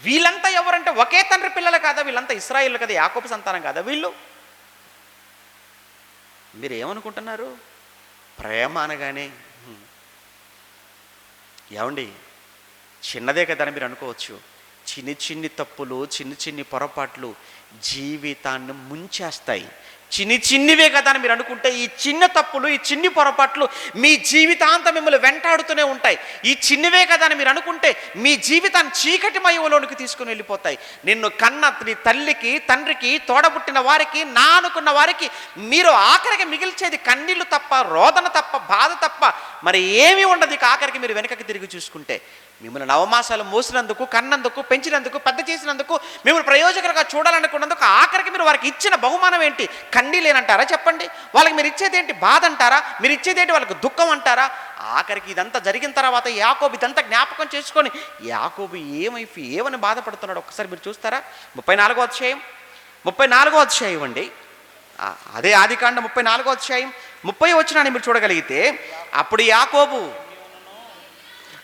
Speaker 2: వీళ్ళంతా ఎవరంటే ఒకే తండ్రి పిల్లలు కాదా? వీళ్ళంతా ఇశ్రాయేలు కదా, యాకోబు సంతానం కాదా వీళ్ళు? మీరు ఏమనుకుంటున్నారు? ప్రేమ అనగానే ఏమండి చిన్నదే కదా అని మీరు అనుకోవచ్చు. చిన్ని తప్పులు, చిన్ని పొరపాట్లు జీవితాన్ని ముంచేస్తాయి. చిన్నివే కదా అని మీరు అనుకుంటే ఈ చిన్న తప్పులు, ఈ చిన్ని పొరపాట్లు మీ జీవితాంతం మిమ్మల్ని వెంటాడుతూనే ఉంటాయి. ఈ చిన్నవే కదా అని మీరు అనుకుంటే మీ జీవితాన్ని చీకటిమయంలోనికి తీసుకుని వెళ్ళిపోతాయి. నిన్ను కన్న తల్లికి, తండ్రికి, తోడబుట్టిన వారికి, నా అనుకున్న వారికి మీరు ఆఖరికి మిగిల్చేది కన్నీళ్లు తప్ప, రోదన తప్ప, బాధ తప్ప మరి ఏమీ ఉండదు. ఇక ఆఖరికి మీరు వెనకకి తిరిగి చూసుకుంటే మిమ్మల్ని నవమాసాలు మోసినందుకు, కన్నందుకు, పెంచినందుకు, పెద్ద చేసినందుకు, మిమ్మల్ని ప్రయోజకరంగా చూడాలనుకున్నందుకు ఆఖరికి మీరు వారికి ఇచ్చిన బహుమానం ఏంటి? కన్నీళ్ళేనంటారా? చెప్పండి. వాళ్ళకి మీరు ఇచ్చేది ఏంటి? బాధ అంటారా? మీరు ఇచ్చేది ఏంటి? వాళ్ళకి దుఃఖం అంటారా? ఆఖరికి ఇదంతా జరిగిన తర్వాత యాకోబు ఇదంతా జ్ఞాపకం చేసుకొని యాకోబు ఏమని బాధపడుతున్నాడు ఒక్కసారి మీరు చూస్తారా? 34వ అధ్యాయం అండి. అదే ఆదికాండం 34వ అధ్యాయం 30వ వచనాన్ని మీరు చూడగలిగితే,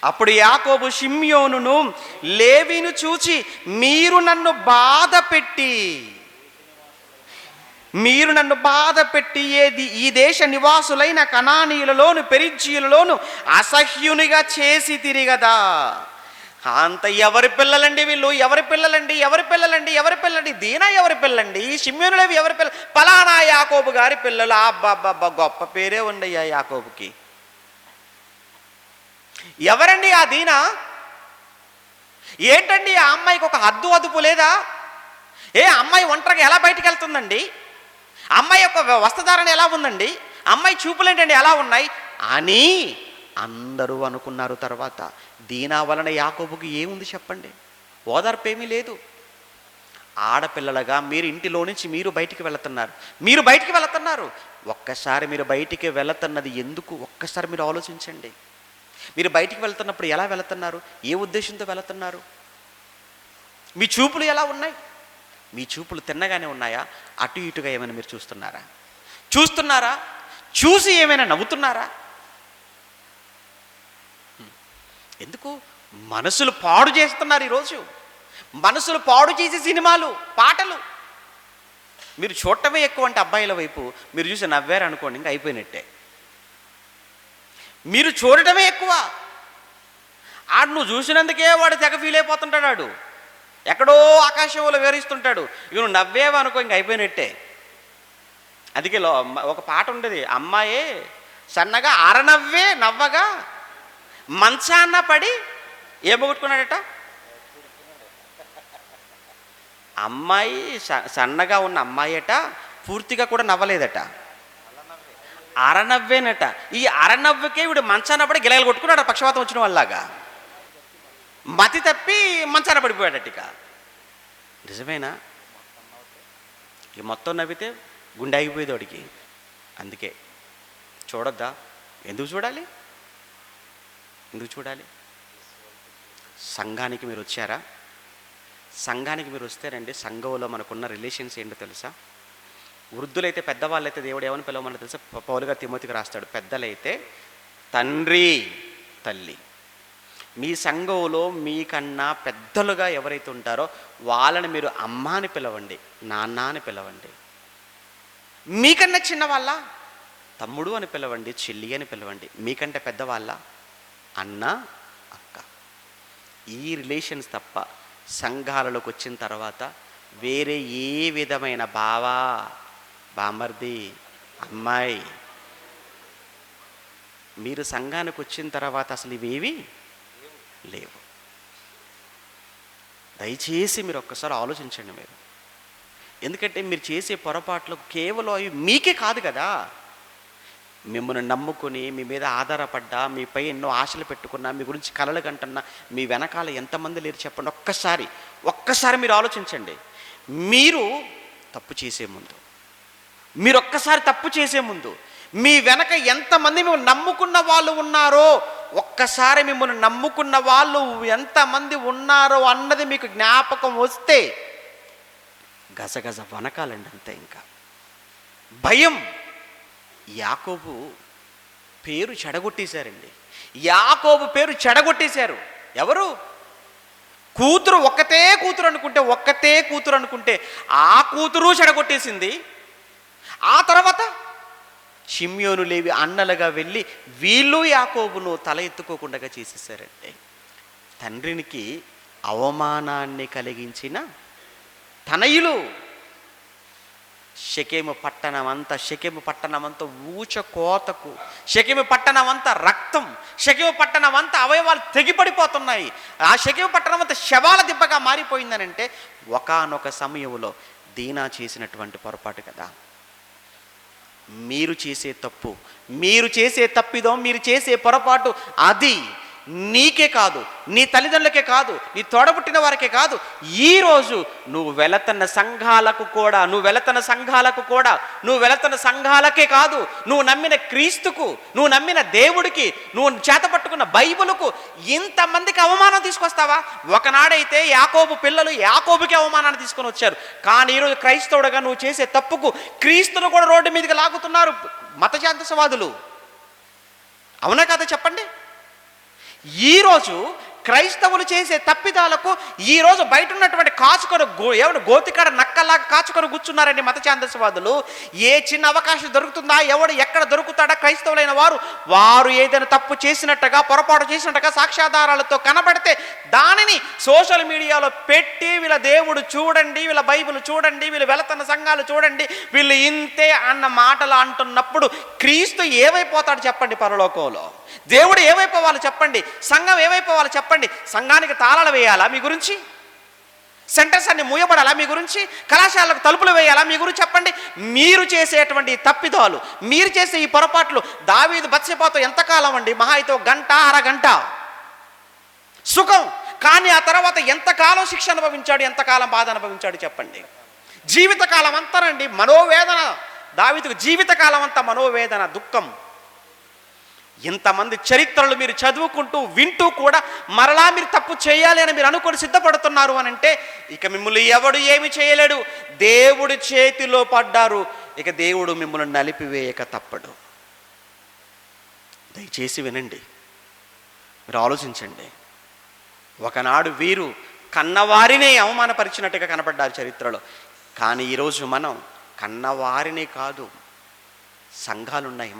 Speaker 2: అప్పుడు యాకోబు షిమ్యోనును లేవీను చూచి మీరు నన్ను బాధ పెట్టి ఈ దేశ నివాసులైన కనానీయులలోను, పెరిజ్జీయులలోను అసహ్యునిగా చేసి తిరిగదా. అంత ఎవరి పిల్లలండి వీళ్ళు? ఎవరి పిల్లలండి? దీనా ఎవరి పిల్లండి? షిమ్యోనులేవి ఎవరి పిల్లలు? పలానా యాకోబు గారి పిల్లలు. అబ్బబ్బబ్బ, గొప్ప పేరే ఉండయ్యా యాకోబుకి. ఎవరండి ఆ దీనా? ఏంటండి ఆ అమ్మాయికి ఒక హద్దు అదుపు లేదా? అమ్మాయి ఒంటరిగా ఎలా బయటికి వెళ్తుందండి? అమ్మాయి యొక్క వస్త్రధారణ ఎలా ఉందండి? అమ్మాయి చూపులేంటండి ఎలా ఉన్నాయి అని అందరూ అనుకున్నారు. తర్వాత దీనా వలన యాకోబుకి ఏముంది చెప్పండి? ఓదార్పు ఏమీ లేదు. ఆడపిల్లలుగా మీరు ఇంటిలో నుంచి మీరు బయటికి వెళుతున్నారు. ఒక్కసారి మీరు బయటికి వెళుతున్నది ఎందుకు? ఒక్కసారి మీరు ఆలోచించండి. మీరు బయటికి వెళ్తున్నప్పుడు ఎలా వెళుతున్నారు? ఏ ఉద్దేశంతో వెళుతున్నారు? మీ చూపులు ఎలా ఉన్నాయి? మీ చూపులు తిన్నగానే ఉన్నాయా? అటు ఇటుగా ఏమైనా మీరు చూస్తున్నారా? చూసి ఏమైనా నవ్వుతున్నారా? ఎందుకు? మనసులు పాడు చేస్తున్నారు ఈరోజు. మనసులు పాడు చేసే సినిమాలు, పాటలు. మీరు చూడటమే ఎక్కువ అంటే అబ్బాయిల వైపు మీరు చూసి నవ్వారు అనుకోండి, ఇంకా అయిపోయినట్టే. మీరు చూడటమే ఎక్కువ. ఆడు నువ్వు చూసినందుకే వాడు తెగ ఫీల్ అయిపోతుంటాడు. ఆడు ఎక్కడో ఆకాశంలో వివరిస్తుంటాడు. ఇక నువ్వు నవ్వేవా అనుకో, ఇంక అయిపోయినట్టే. అందుకే ఒక పాట ఉండేది, అమ్మాయే సన్నగా అరనవ్వే నవ్వగా మంచాన్న పడి ఏమొగొట్టుకున్నాడట. అమ్మాయి సన్నగా ఉన్న అమ్మాయి అట పూర్తిగా కూడా నవ్వలేదట, అరనవ్వేనట. ఈ అరనవ్వుకే వీడు మంచాన పడి గిలగలు కొట్టుకున్నాడు, పక్షవాతం వచ్చిన వాళ్ళలాగా. మతి తప్పి మంచాన పడిపోయాడట. ఇక నిజమేనా? ఇక మొత్తం నవ్వితే గుండె ఆగిపోయేది వాడికి. అందుకే చూడొద్దా? ఎందుకు చూడాలి? సంఘానికి మీరు వచ్చారా? సంఘానికి మీరు వస్తేనండి, సంఘంలో మనకున్న రిలేషన్స్ ఏంటో తెలుసా? వృద్ధులైతే, పెద్దవాళ్ళైతే దేవుడు ఏమని పిలవమని తెలుసా? పౌలు గారు తిమోతికి రాస్తాడు, పెద్దలైతే తండ్రి తల్లి. మీ సంఘంలో మీకన్నా పెద్దలుగా ఎవరైతే ఉంటారో వాళ్ళని మీరు అమ్మ అని పిలవండి, నాన్న అని పిలవండి. మీకన్నా చిన్నవాళ్ళ తమ్ముడు అని పిలవండి, చెల్లి అని పిలవండి. మీకంటే పెద్దవాళ్ళ అన్న, అక్క. ఈ రిలేషన్స్ తప్ప సంఘాలలోకి వచ్చిన తర్వాత వేరే ఏ విధమైన బావా, బామర్ది, అమ్మాయి, మీరు సంఘానికి వచ్చిన తర్వాత అసలు ఇవేవి లేవు. దయచేసి మీరు ఒక్కసారి ఆలోచించండి. మీరు ఎందుకంటే మీరు చేసే పొరపాట్లు కేవలం అవి మీకే కాదు కదా. మిమ్మల్ని నమ్ముకొని, మీ మీద ఆధారపడ్డా, మీపై ఎన్నో ఆశలు పెట్టుకున్నా, మీ గురించి కలలు కంటున్నా మీ వెనకాల ఎంతమంది లేరు చెప్పండి. ఒక్కసారి మీరు ఆలోచించండి. మీరు తప్పు చేసే ముందు మీ వెనక ఎంతమంది మిమ్మల్ని నమ్ముకున్న వాళ్ళు ఉన్నారో, ఒక్కసారి మిమ్మల్ని నమ్ముకున్న వాళ్ళు ఎంతమంది ఉన్నారో అన్నది మీకు జ్ఞాపకం వస్తే గజగజ వనకాలండి. అంతే. ఇంకా భయం. యాకోబు పేరు చెడగొట్టేశారండి. యాకోబు పేరు చెడగొట్టేశారు. ఎవరు? కూతురు. ఒక్కతే కూతురు అనుకుంటే ఆ కూతురు చెడగొట్టేసింది. ఆ తర్వాత షిమ్యోను, లేవి అన్నలుగా వెళ్ళి వీళ్ళు యాకోబును తల ఎత్తుకోకుండా చేసేసారంటే తండ్రికి అవమానాన్ని కలిగించిన తనయులు. షెకెము పట్టణమంతా ఊచ కోతకు, షెకెము పట్టణమంతా రక్తం, షెకెము పట్టణమంతా అవయవాలు తెగిపడిపోతున్నాయి. ఆ షెకెము పట్టణమంతా శవాల దిబ్బగా మారిపోయిందనంటే ఒకానొక సమయంలో దీనా చేసినటువంటి పొరపాటు కదా. మీరు చేసే తప్పిదం, మీరు చేసే పొరపాటు అది నీకే కాదు, నీ తల్లిదండ్రులకే కాదు, నీ తోడబుట్టిన వారికే కాదు, ఈరోజు నువ్వు వెళుతున్న సంఘాలకు కూడా, నువ్వు వెళుతున్న సంఘాలకే కాదు, నువ్వు నమ్మిన క్రీస్తుకు, నువ్వు నమ్మిన దేవుడికి, నువ్వు చేతపట్టుకున్న బైబిలుకు ఇంతమందికి అవమానం తీసుకొస్తావా? ఒకనాడైతే యాకోబు పిల్లలు యాకోబుకి అవమానాన్ని తీసుకొని వచ్చారు. కానీ ఈరోజు క్రైస్తవుడుగా నువ్వు చేసే తప్పుకు క్రీస్తును కూడా రోడ్డు మీదకి లాగుతున్నారు మతశాంతసవాదులు. అవునా కదా చెప్పండి? ఈరోజు క్రైస్తవులు చేసే తప్పిదాలకు ఈరోజు బయట ఉన్నటువంటి కాచుకొని ఎవరు గోతికాడ నక్కలాగా కాచుకొని కూర్చున్నారండి మత ఛాందస్వాదులు. ఏ చిన్న అవకాశం దొరుకుతుందా, ఎవడు ఎక్కడ దొరుకుతాడా, క్రైస్తవులైన వారు ఏదైనా తప్పు చేసినట్టుగా, పొరపాటు చేసినట్టుగా సాక్ష్యాధారాలతో కనబడితే దానిని సోషల్ మీడియాలో పెట్టి వీళ్ళ దేవుడు చూడండి, వీళ్ళ బైబిల్ చూడండి, వీళ్ళు వెళుతున్న సంఘాలు చూడండి, వీళ్ళు ఇంతే అన్న మాటలు అంటున్నప్పుడు క్రీస్తు ఏమైపోతాడు చెప్పండి పరలోకంలో? దేవుడు ఏమైపోవాలి చెప్పండి? సంఘం ఏమైపోవాలి చెప్పండి? సంఘానికి తాళాలు వేయాలా మీ గురించి? సెంటర్స్ అన్ని మూయబడాలా మీ గురించి? కళాశాలకు తలుపులు వేయాలా మీ గురించి చెప్పండి? మీరు చేసేటువంటి తప్పిదాలు, మీరు చేసే ఈ పొరపాట్లు, దావీదు బత్షెబతో ఎంతకాలం అండి? మహా అయితే గంట, అరగంట సుఖం. కానీ ఆ తర్వాత ఎంతకాలం శిక్ష అనుభవించాడు, ఎంతకాలం బాధ అనుభవించాడు చెప్పండి? జీవితకాలం అంతానండి మనోవేదన. దావీదుకు జీవితకాలం అంతా మనోవేదన, దుఃఖం. ఇంతమంది చరిత్రలు మీరు చదువుకుంటూ వింటూ కూడా మరలా మీరు తప్పు చేయాలి అని మీరు అనుకొని సిద్ధపడుతున్నారు అని అంటే ఇక మిమ్మల్ని ఎవడు ఏమి చేయలేడు. దేవుడి చేతిలో పడ్డారు, ఇక దేవుడు మిమ్మల్ని నలిపివేయక తప్పడు. దయచేసి వినండి, మీరు ఆలోచించండి. ఒకనాడు వీరు కన్నవారినే అవమానపరిచినట్టుగా కనపడ్డారు చరిత్రలో. కానీ ఈరోజు మనం కన్నవారినే కాదు, సంఘాలున్నాయి,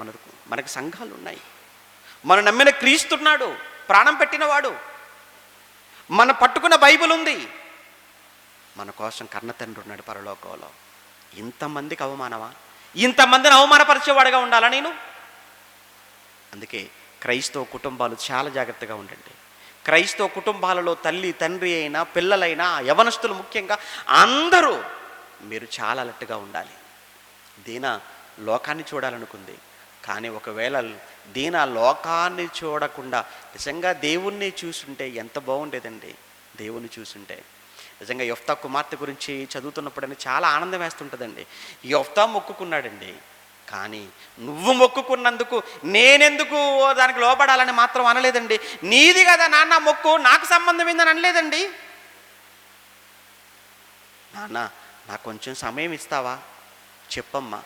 Speaker 2: మనకు సంఘాలు ఉన్నాయి. మనం నమ్మిన క్రీస్తున్నాడు, ప్రాణం పెట్టినవాడు, మన పట్టుకున్న బైబిల్ ఉంది, మన కోసం కన్న తండ్రి ఉన్నాడు పరలోకంలో. ఇంతమందికి అవమానమా? ఇంతమందిని అవమానపరిచేవాడుగా ఉండాలా నేను? అందుకే క్రైస్తవ కుటుంబాలు చాలా జాగ్రత్తగా ఉండండి. క్రైస్తవ కుటుంబాలలో తల్లి తండ్రి అయినా, పిల్లలైనా, యవనస్తులు ముఖ్యంగా అందరూ మీరు చాలా అలర్ట్గా ఉండాలి. దీనా లోకాన్ని చూడాలనుకుంది, కానీ ఒకవేళ దీనా లోకాన్ని చూడకుండా నిజంగా దేవుణ్ణి చూసుంటే ఎంత బాగుండేదండి. దేవుణ్ణి చూసుంటే నిజంగా యొఫ్తా కుమార్తె గురించి చదువుతున్నప్పుడని చాలా ఆనందం వేస్తుంటుందండి. యొఫ్తా మొక్కుకున్నాడండి, కానీ నువ్వు మొక్కుకున్నందుకు నేనెందుకు దానికి లోపడాలని మాత్రం అనలేదండి. నీది కదా నాన్న మొక్కు, నాకు సంబంధం ఏందని అనలేదండి. నాన్న నాకు కొంచెం సమయం ఇస్తావా చెప్పమ్మా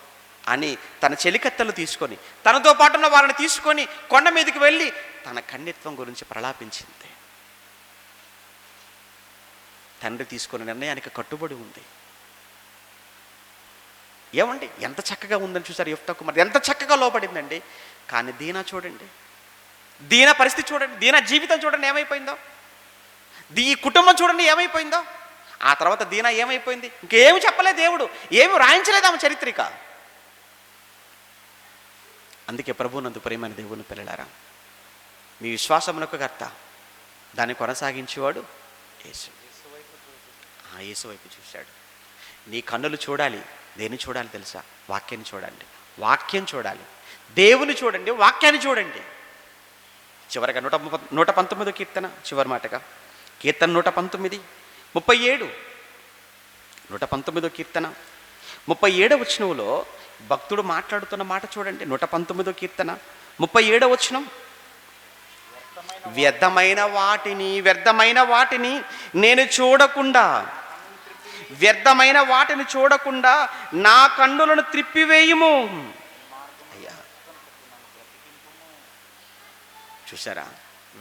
Speaker 2: అని తన చెలికత్తెలు తీసుకొని, తనతో పాటు ఉన్న వారిని తీసుకొని కొండ మీదకి వెళ్ళి తన కన్యత్వం గురించి ప్రలాపించింది. తండ్రి తీసుకున్న నిర్ణయానికి కట్టుబడి ఉంది. ఏమండి ఎంత చక్కగా ఉందని చూసారు యొఫ్తా కుమార్తె, ఎంత చక్కగా లోపడిందండి. కానీ దీనా చూడండి, దీనా పరిస్థితి చూడండి, దీనా జీవితం చూడండి ఏమైపోయిందో, ఈ కుటుంబం చూడండి ఏమైపోయిందో. ఆ తర్వాత దీనా ఏమైపోయింది? ఇంకేమి చెప్పలేదు దేవుడు, ఏమి రాయించలేదు ఆమె చరిత్రిక. అందుకే ప్రభువునందు ప్రియమైన దేవుని పిల్లలారా, మీ విశ్వాసమునకు కర్త, దాన్ని కొనసాగించేవాడు యేసు. యేసు వైపు చూశాడు. నీ కన్నులు చూడాలి, దేన్ని చూడాలి తెలుసా? వాక్యాన్ని చూడండి, వాక్యం చూడాలి, దేవుని చూడండి, వాక్యాన్ని చూడండి. చివరిగా 119 కీర్తన చివరి మాటగా, కీర్తన 119, 37, 119 కీర్తన 37వ వచనంలో భక్తుడు మాట్లాడుతున్న మాట చూడండి. 119 కీర్తన 37వ వచనం, వ్యర్థమైన వాటిని నేను చూడకుండా, వ్యర్థమైన వాటిని చూడకుండా నా కన్నులను త్రిప్పివేయుము. అయ్యా చూసారా,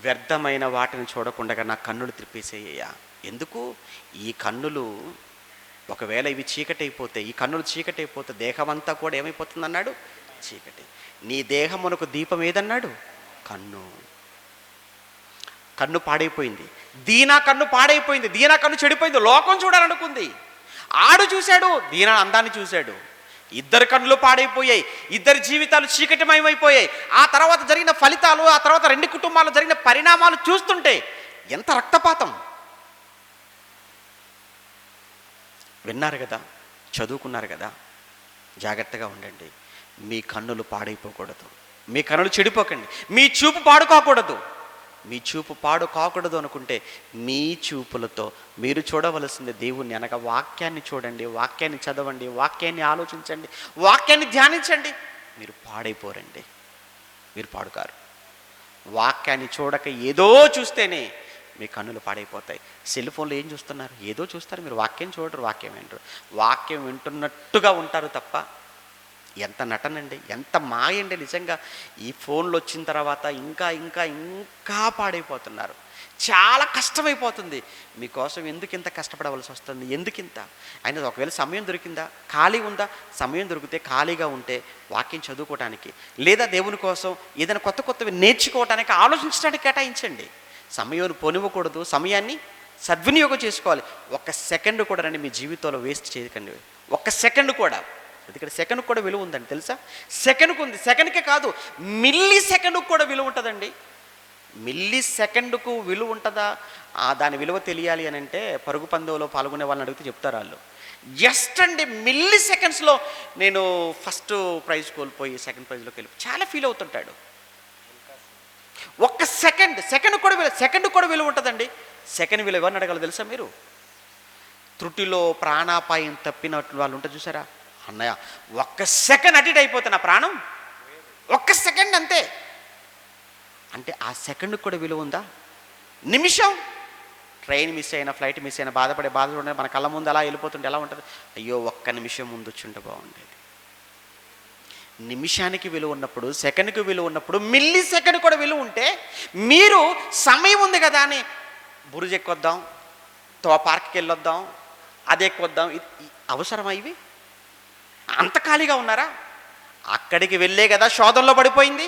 Speaker 2: వ్యర్థమైన వాటిని చూడకుండా నా కన్నులు త్రిప్పేసేయ్యా. ఎందుకు? ఈ కన్నులు ఒకవేళ ఇవి చీకటైపోతే, ఈ కన్నులు చీకటైపోతే దేహం అంతా కూడా ఏమైపోతుంది అన్నాడు? చీకటి. నీ దేహమునకు దీపం ఏదన్నాడు? కన్ను. కన్ను పాడైపోయింది, దీనా కన్ను పాడైపోయింది, దీనా కన్ను చెడిపోయింది. లోకం చూడాలనుకుంది, ఆడు చూశాడు, దీనా అందాన్ని చూశాడు. ఇద్దరు కన్నులు పాడైపోయాయి, ఇద్దరి జీవితాలు చీకటిమయమైపోయాయి. ఆ తర్వాత జరిగిన ఫలితాలు, ఆ తర్వాత రెండు కుటుంబాలు జరిగిన పరిణామాలు చూస్తుంటే ఎంత రక్తపాతం. విన్నారు కదా, చదువుకున్నారు కదా, జాగ్రత్తగా ఉండండి. మీ కన్నులు పాడైపోకూడదు, మీ కన్నులు చెడిపోకండి, మీ చూపు పాడుకోకూడదు. మీ చూపు పాడు కాకూడదు అనుకుంటే మీ చూపులతో మీరు చూడవలసింది దేవుణ్ణి, అనగా వాక్యాన్ని చూడండి, వాక్యాన్ని చదవండి, వాక్యాన్ని ఆలోచించండి, వాక్యాన్ని ధ్యానించండి. మీరు పాడైపోరండి, మీరు పాడుకారు. వాక్యాన్ని చూడక ఏదో చూస్తేనే మీ కన్నులు పాడైపోతాయి. సెల్ ఫోన్లో ఏం చూస్తున్నారు? ఏదో చూస్తారు, మీరు వాక్యం చూడరు, వాక్యం వింటారు. వాక్యం వింటున్నట్టుగా ఉంటారు తప్ప ఎంత నటనండి, ఎంత మాయండి. నిజంగా ఈ ఫోన్లు వచ్చిన తర్వాత ఇంకా ఇంకా ఇంకా పాడైపోతున్నారు. చాలా కష్టమైపోతుంది. మీకోసం ఎందుకు ఇంత కష్టపడవలసి వస్తుంది, ఎందుకింత? అయినా ఒకవేళ సమయం దొరికిందా, ఖాళీ ఉందా? సమయం దొరికితే ఖాళీగా ఉంటే వాక్యం చదువుకోవటానికి లేదా దేవుని కోసం ఏదైనా కొత్త కొత్తవి నేర్చుకోవటానికి ఆలోచించడానికి కేటాయించండి. సమయాన్ని పోనివ్వకూడదు, సమయాన్ని సద్వినియోగం చేసుకోవాలి. ఒక్క సెకండ్ కూడా రండి మీ జీవితంలో వేస్ట్ చేయకండి. ఒక్క సెకండ్ కూడా, ఎందుకంటే సెకండ్ కూడా విలువ ఉందండి తెలుసా? సెకండ్కి ఉంది, సెకండ్కే కాదు మిల్లీ సెకండ్కి కూడా విలువ ఉంటుందండి. మిల్లీ సెకండ్కు విలువ ఉంటుందా? దాని విలువ తెలియాలి అని అంటే పరుగు పందెంలో పాల్గొనే వాళ్ళని అడిగితే చెప్తారు వాళ్ళు. జస్ట్ అండి మిల్లీ సెకండ్స్లో నేను ఫస్ట్ ప్రైజ్ కోల్పోయి సెకండ్ ప్రైజ్లోకి వెళ్ళి చాలా ఫీల్ అవుతుంటాడు. ఒక్క సెకండ్ కూడా విలువ ఉంటుందండి. సెకండ్ విలువ ఎవరిని అడగాలి తెలుసా మీరు? త్రుటిలో ప్రాణాపాయం తప్పినట్లు వాళ్ళు ఉంటారు చూసారా? అన్నయ్య ఒక్క సెకండ్ అటు ఇటు అయిపోతే నా ప్రాణం, ఒక్క సెకండ్ అంతే. అంటే ఆ సెకండ్కి కూడా విలువ ఉందా? నిమిషం ట్రైన్ మిస్ అయినా, ఫ్లైట్ మిస్ అయినా బాధపడే మన కళ్ళ ముందు అలా వెళ్ళిపోతుంటే ఎలా ఉంటుంది? అయ్యో ఒక్క నిమిషం ముందు వచ్చుంటే బాగుండేది. నిమిషానికి విలువ ఉన్నప్పుడు, సెకండ్కి విలువ ఉన్నప్పుడు, మిల్లీ సెకండ్ కూడా విలువ ఉంటే మీరు సమయం ఉంది కదా అని బురుజు ఎక్కొద్దాం, పార్క్కి వెళ్ళొద్దాం, అది ఎక్కొద్దాం, అవసరమా ఇవి? అంత ఖాళీగా ఉన్నారా? అక్కడికి వెళ్ళే కదా శోధనలో పడిపోయింది,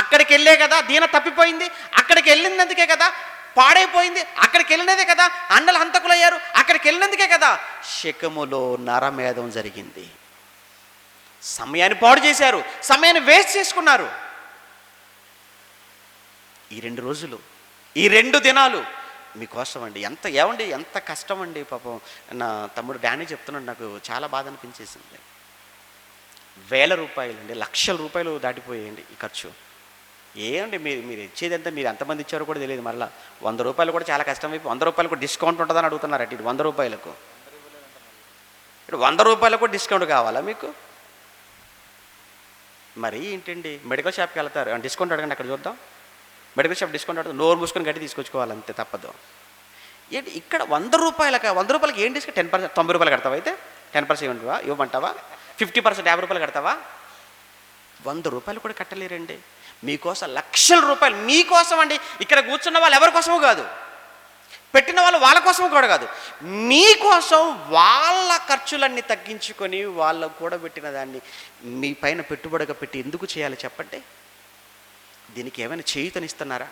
Speaker 2: అక్కడికి వెళ్ళే కదా దీన తప్పిపోయింది, అక్కడికి వెళ్ళినందుకే కదా పాడైపోయింది, అక్కడికి వెళ్ళినదే కదా అండలు హంతకులయ్యారు, అక్కడికి వెళ్ళినందుకే కదా శకములో నరమేధం జరిగింది. సమయాన్ని పాడు చేశారు, సమయాన్ని వేస్ట్ చేసుకున్నారు. ఈ 2 రోజులు, ఈ 2 దినాలు మీకోసం అండి. ఎంత కష్టం అండి. పాపం నా తమ్ముడు డానీ చెప్తున్నాడు, నాకు చాలా బాధ అనిపించేసింది. వేల రూపాయలు అండి, లక్షల రూపాయలు దాటిపోయాయండి ఈ ఖర్చు. ఏమండి మీరు ఇచ్చేదంతా మీరు ఎంతమంది ఇచ్చారో కూడా తెలియదు. మరలా 100 రూపాయలు కూడా చాలా కష్టం అయిపోయి 100 రూపాయలు కూడా డిస్కౌంట్ ఉంటుందని అడుగుతున్నారు. అటు 100 రూపాయలకు, ఇప్పుడు 100 రూపాయలకు కూడా డిస్కౌంట్ కావాలా మీకు? మరి ఏంటండి, మెడికల్ షాప్కి వెళ్తారు, డిస్కౌంట్ అడగండి అక్కడ చూద్దాం. మెడికల్ షాప్ డిస్కౌంట్ అడుగుతాం, నోరు మూసుకొని గట్టి తీసుకొచ్చుకోవాలి అంతే, తప్పదు. ఏంటి ఇక్కడ 100 రూపాయలకి ఏం డిస్కౌంట్? 10%, 90 రూపాయలు కడతావా? అయితే 10% ఇవ్వమంటావా? 50%, 50 రూపాయలు కడతావా? 100 రూపాయలు కూడా కట్టలేరండి. మీకోసం లక్షల రూపాయలు, మీకోసం అండి. ఇక్కడ కూర్చున్న వాళ్ళు ఎవరి కోసమో కాదు, పెట్టిన వాళ్ళు వాళ్ళ కోసమో కూడా కాదు, మీకోసం వాళ్ళ ఖర్చులన్నీ తగ్గించుకొని వాళ్ళకు కూడా పెట్టిన దాన్ని మీ పైన పెట్టుబడిగా పెట్టి ఎందుకు చేయాలి చెప్పండి? దీనికి ఏమైనా చేయుతనిస్తున్నారా?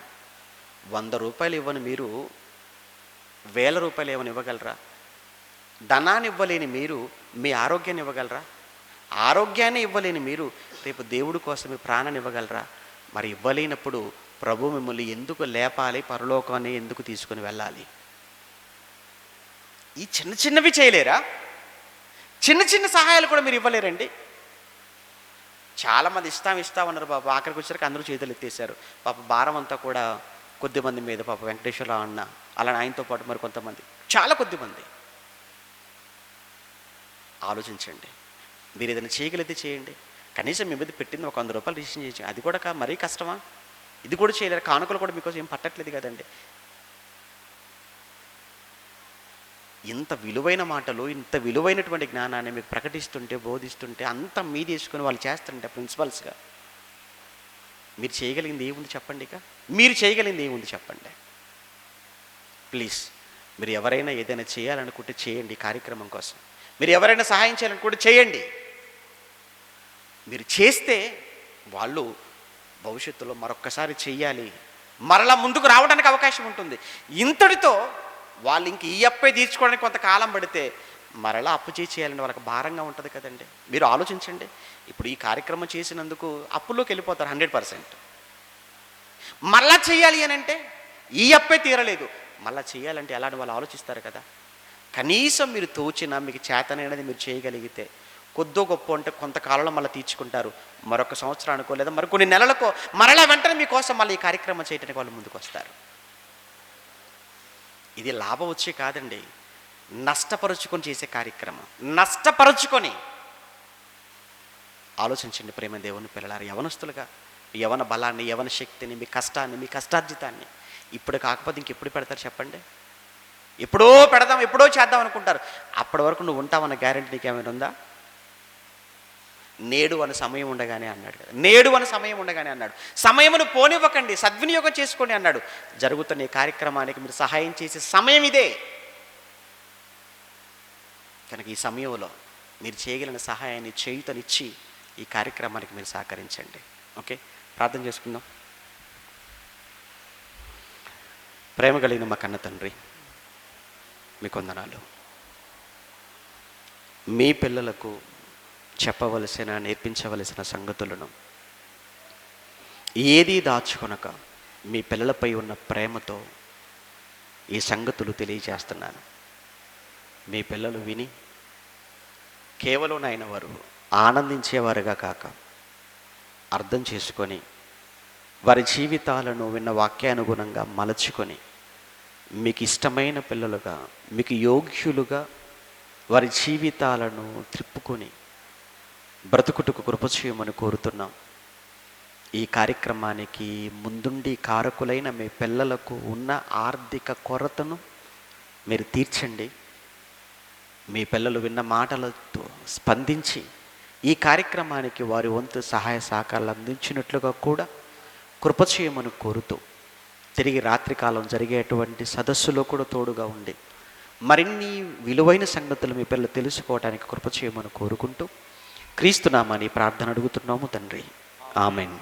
Speaker 2: 100 రూపాయలు ఇవ్వని మీరు 1000 రూపాయలు ఏమైనా ఇవ్వగలరా? ధనాన్ని ఇవ్వలేని మీరు మీ ఆరోగ్యాన్ని ఇవ్వగలరా? ఆరోగ్యాన్ని ఇవ్వలేని మీరు రేపు దేవుడి కోసం మీ ప్రాణాన్ని ఇవ్వగలరా? మరి ఇవ్వలేనప్పుడు ప్రభు మిమ్మల్ని ఎందుకు లేపాలి, పరలోకాన్ని ఎందుకు తీసుకుని వెళ్ళాలి? ఈ చిన్నవి చేయలేరా? చిన్న సహాయాలు కూడా మీరు ఇవ్వలేరండి. చాలామంది ఇస్తామన్నారు పాప, ఆఖరికి వచ్చారికి అందరూ చేతులు ఎత్తేసారు. పాప భారం అంతా కూడా కొద్దిమంది మీద, పాప వెంకటేశ్వరరావు అన్న, అలా ఆయనతో పాటు మరి కొంతమంది, చాలా కొద్దిమంది. ఆలోచించండి. మీరు ఏదైనా చేయగలిగితే చేయండి. కనీసం మీ మీద పెట్టింది ఒక 100 రూపాయలు రిజిస్ట్రేషన్ చేయొచ్చు, అది కూడా మరీ కష్టమా? ఇది కూడా చేయలేరు. కానుకలు కూడా మీకోసం ఏం పట్టట్లేదు కదండి. ఇంత విలువైన మాటలు, ఇంత విలువైనటువంటి జ్ఞానాన్ని మీకు ప్రకటిస్తుంటే, బోధిస్తుంటే, అంతా మీ తీసుకొని వాళ్ళు చేస్తుంటే ప్రిన్సిపల్స్గా మీరు చేయగలిగింది ఏముంది చెప్పండి? మీరు చేయగలిగింది ఏముంది చెప్పండి? ప్లీజ్, మీరు ఎవరైనా ఏదైనా చేయాలనుకుంటే చేయండి. కార్యక్రమం కోసం మీరు ఎవరైనా సహాయం చేయాలనుకుంటే చేయండి. మీరు చేస్తే వాళ్ళు భవిష్యత్తులో మరొక్కసారి చెయ్యాలి, మరలా ముందుకు రావడానికి అవకాశం ఉంటుంది. ఇంతటితో వాళ్ళు ఇంక ఈ అప్పే తీర్చుకోవడానికి కొంతకాలం పడితే మరలా అప్పు చేయాలంటే వాళ్ళకి భారంగా ఉంటుంది కదండి. మీరు ఆలోచించండి. ఇప్పుడు ఈ కార్యక్రమం చేసినందుకు అప్పుల్లోకి వెళ్ళిపోతారు 100%. మళ్ళా చేయాలి అని అంటే ఈ అప్పే తీరలేదు, మళ్ళా చేయాలంటే ఎలా అని వాళ్ళు ఆలోచిస్తారు కదా. కనీసం మీరు తోచిన, మీకు చేతనైనది మీరు చేయగలిగితే కొద్దో గొప్ప అంటే కొంతకాలంలో మళ్ళీ తీర్చుకుంటారు. మరొక సంవత్సరానికో లేదా మరికొన్ని నెలలకో మరలా వెంటనే మీకోసం మళ్ళీ ఈ కార్యక్రమం చేయడానికి వాళ్ళు ముందుకు వస్తారు. ఇది లాభం వచ్చే కాదండి, నష్టపరుచుకొని చేసే కార్యక్రమం. నష్టపరుచుకొని ఆలోచించండి ప్రేమ దేవుని పిల్లలారా. యవనస్తులుగా యవన బలాన్ని, యవన శక్తిని, మీ కష్టాన్ని, మీ కష్టార్జితాన్ని ఇప్పుడు కాకపోతే ఇంకెప్పుడు పెడతారు చెప్పండి? ఎప్పుడో పెడదాం, ఎప్పుడో చేద్దాం అనుకుంటారు. అప్పటి వరకు నువ్వు ఉంటావన్న గ్యారెంటీ నీకేమైనా ఉందా? నేడు అని సమయం ఉండగానే అన్నాడు కదా, నేడు అని సమయం ఉండగానే అన్నాడు. సమయమును పోనివ్వకండి, సద్వినియోగం చేసుకోండి అన్నాడు. జరుగుతున్న ఈ కార్యక్రమానికి మీరు సహాయం చేసే సమయం ఇదే. కనుక ఈ సమయంలో మీరు చేయగలిగిన సహాయాన్ని చేయుతనిచ్చి ఈ కార్యక్రమానికి మీరు సహకరించండి. ఓకే, ప్రార్థన చేసుకుందాం. ప్రేమ కలిగిన మా కన్న తండ్రి, మీకు వందనాలు. మీ పిల్లలకు చెప్పవలసిన, నేర్పించవలసిన సంగతులను ఏదీ దాచుకొనక మీ పిల్లలపై ఉన్న ప్రేమతో ఈ సంగతులు తెలియజేస్తున్నాను. మీ పిల్లలు విని కేవలం నాయన వారు ఆనందించేవారుగా కాక అర్థం చేసుకొని వారి జీవితాలను విన్న వాక్యానుగుణంగా మలచుకొని మీకు ఇష్టమైన పిల్లలుగా, మీకు యోగ్యులుగా వారి జీవితాలను త్రిప్పుకొని బ్రతుకుటకు కృప చేయమని కోరుతున్నాం. ఈ కార్యక్రమానికి ముందుండి కారకులైన మీ పిల్లలకు ఉన్న ఆర్థిక కొరతను మీరు తీర్చండి. మీ పిల్లలు విన్న మాటలతో స్పందించి ఈ కార్యక్రమానికి వారి వంతు సహాయ సహకారాలు అందించినట్లుగా కూడా కృప చేయమని కోరుతూ, తిరిగి రాత్రికాలం జరిగేటువంటి సదస్సులో కూడా తోడుగా ఉండి మరిన్ని విలువైన సంగతులు మీ పిల్లలు తెలుసుకోవడానికి కృప చేయమని కోరుకుంటూ క్రీస్తునామని ప్రార్థన అడుగుతున్నాము తండ్రి. ఆమెన్.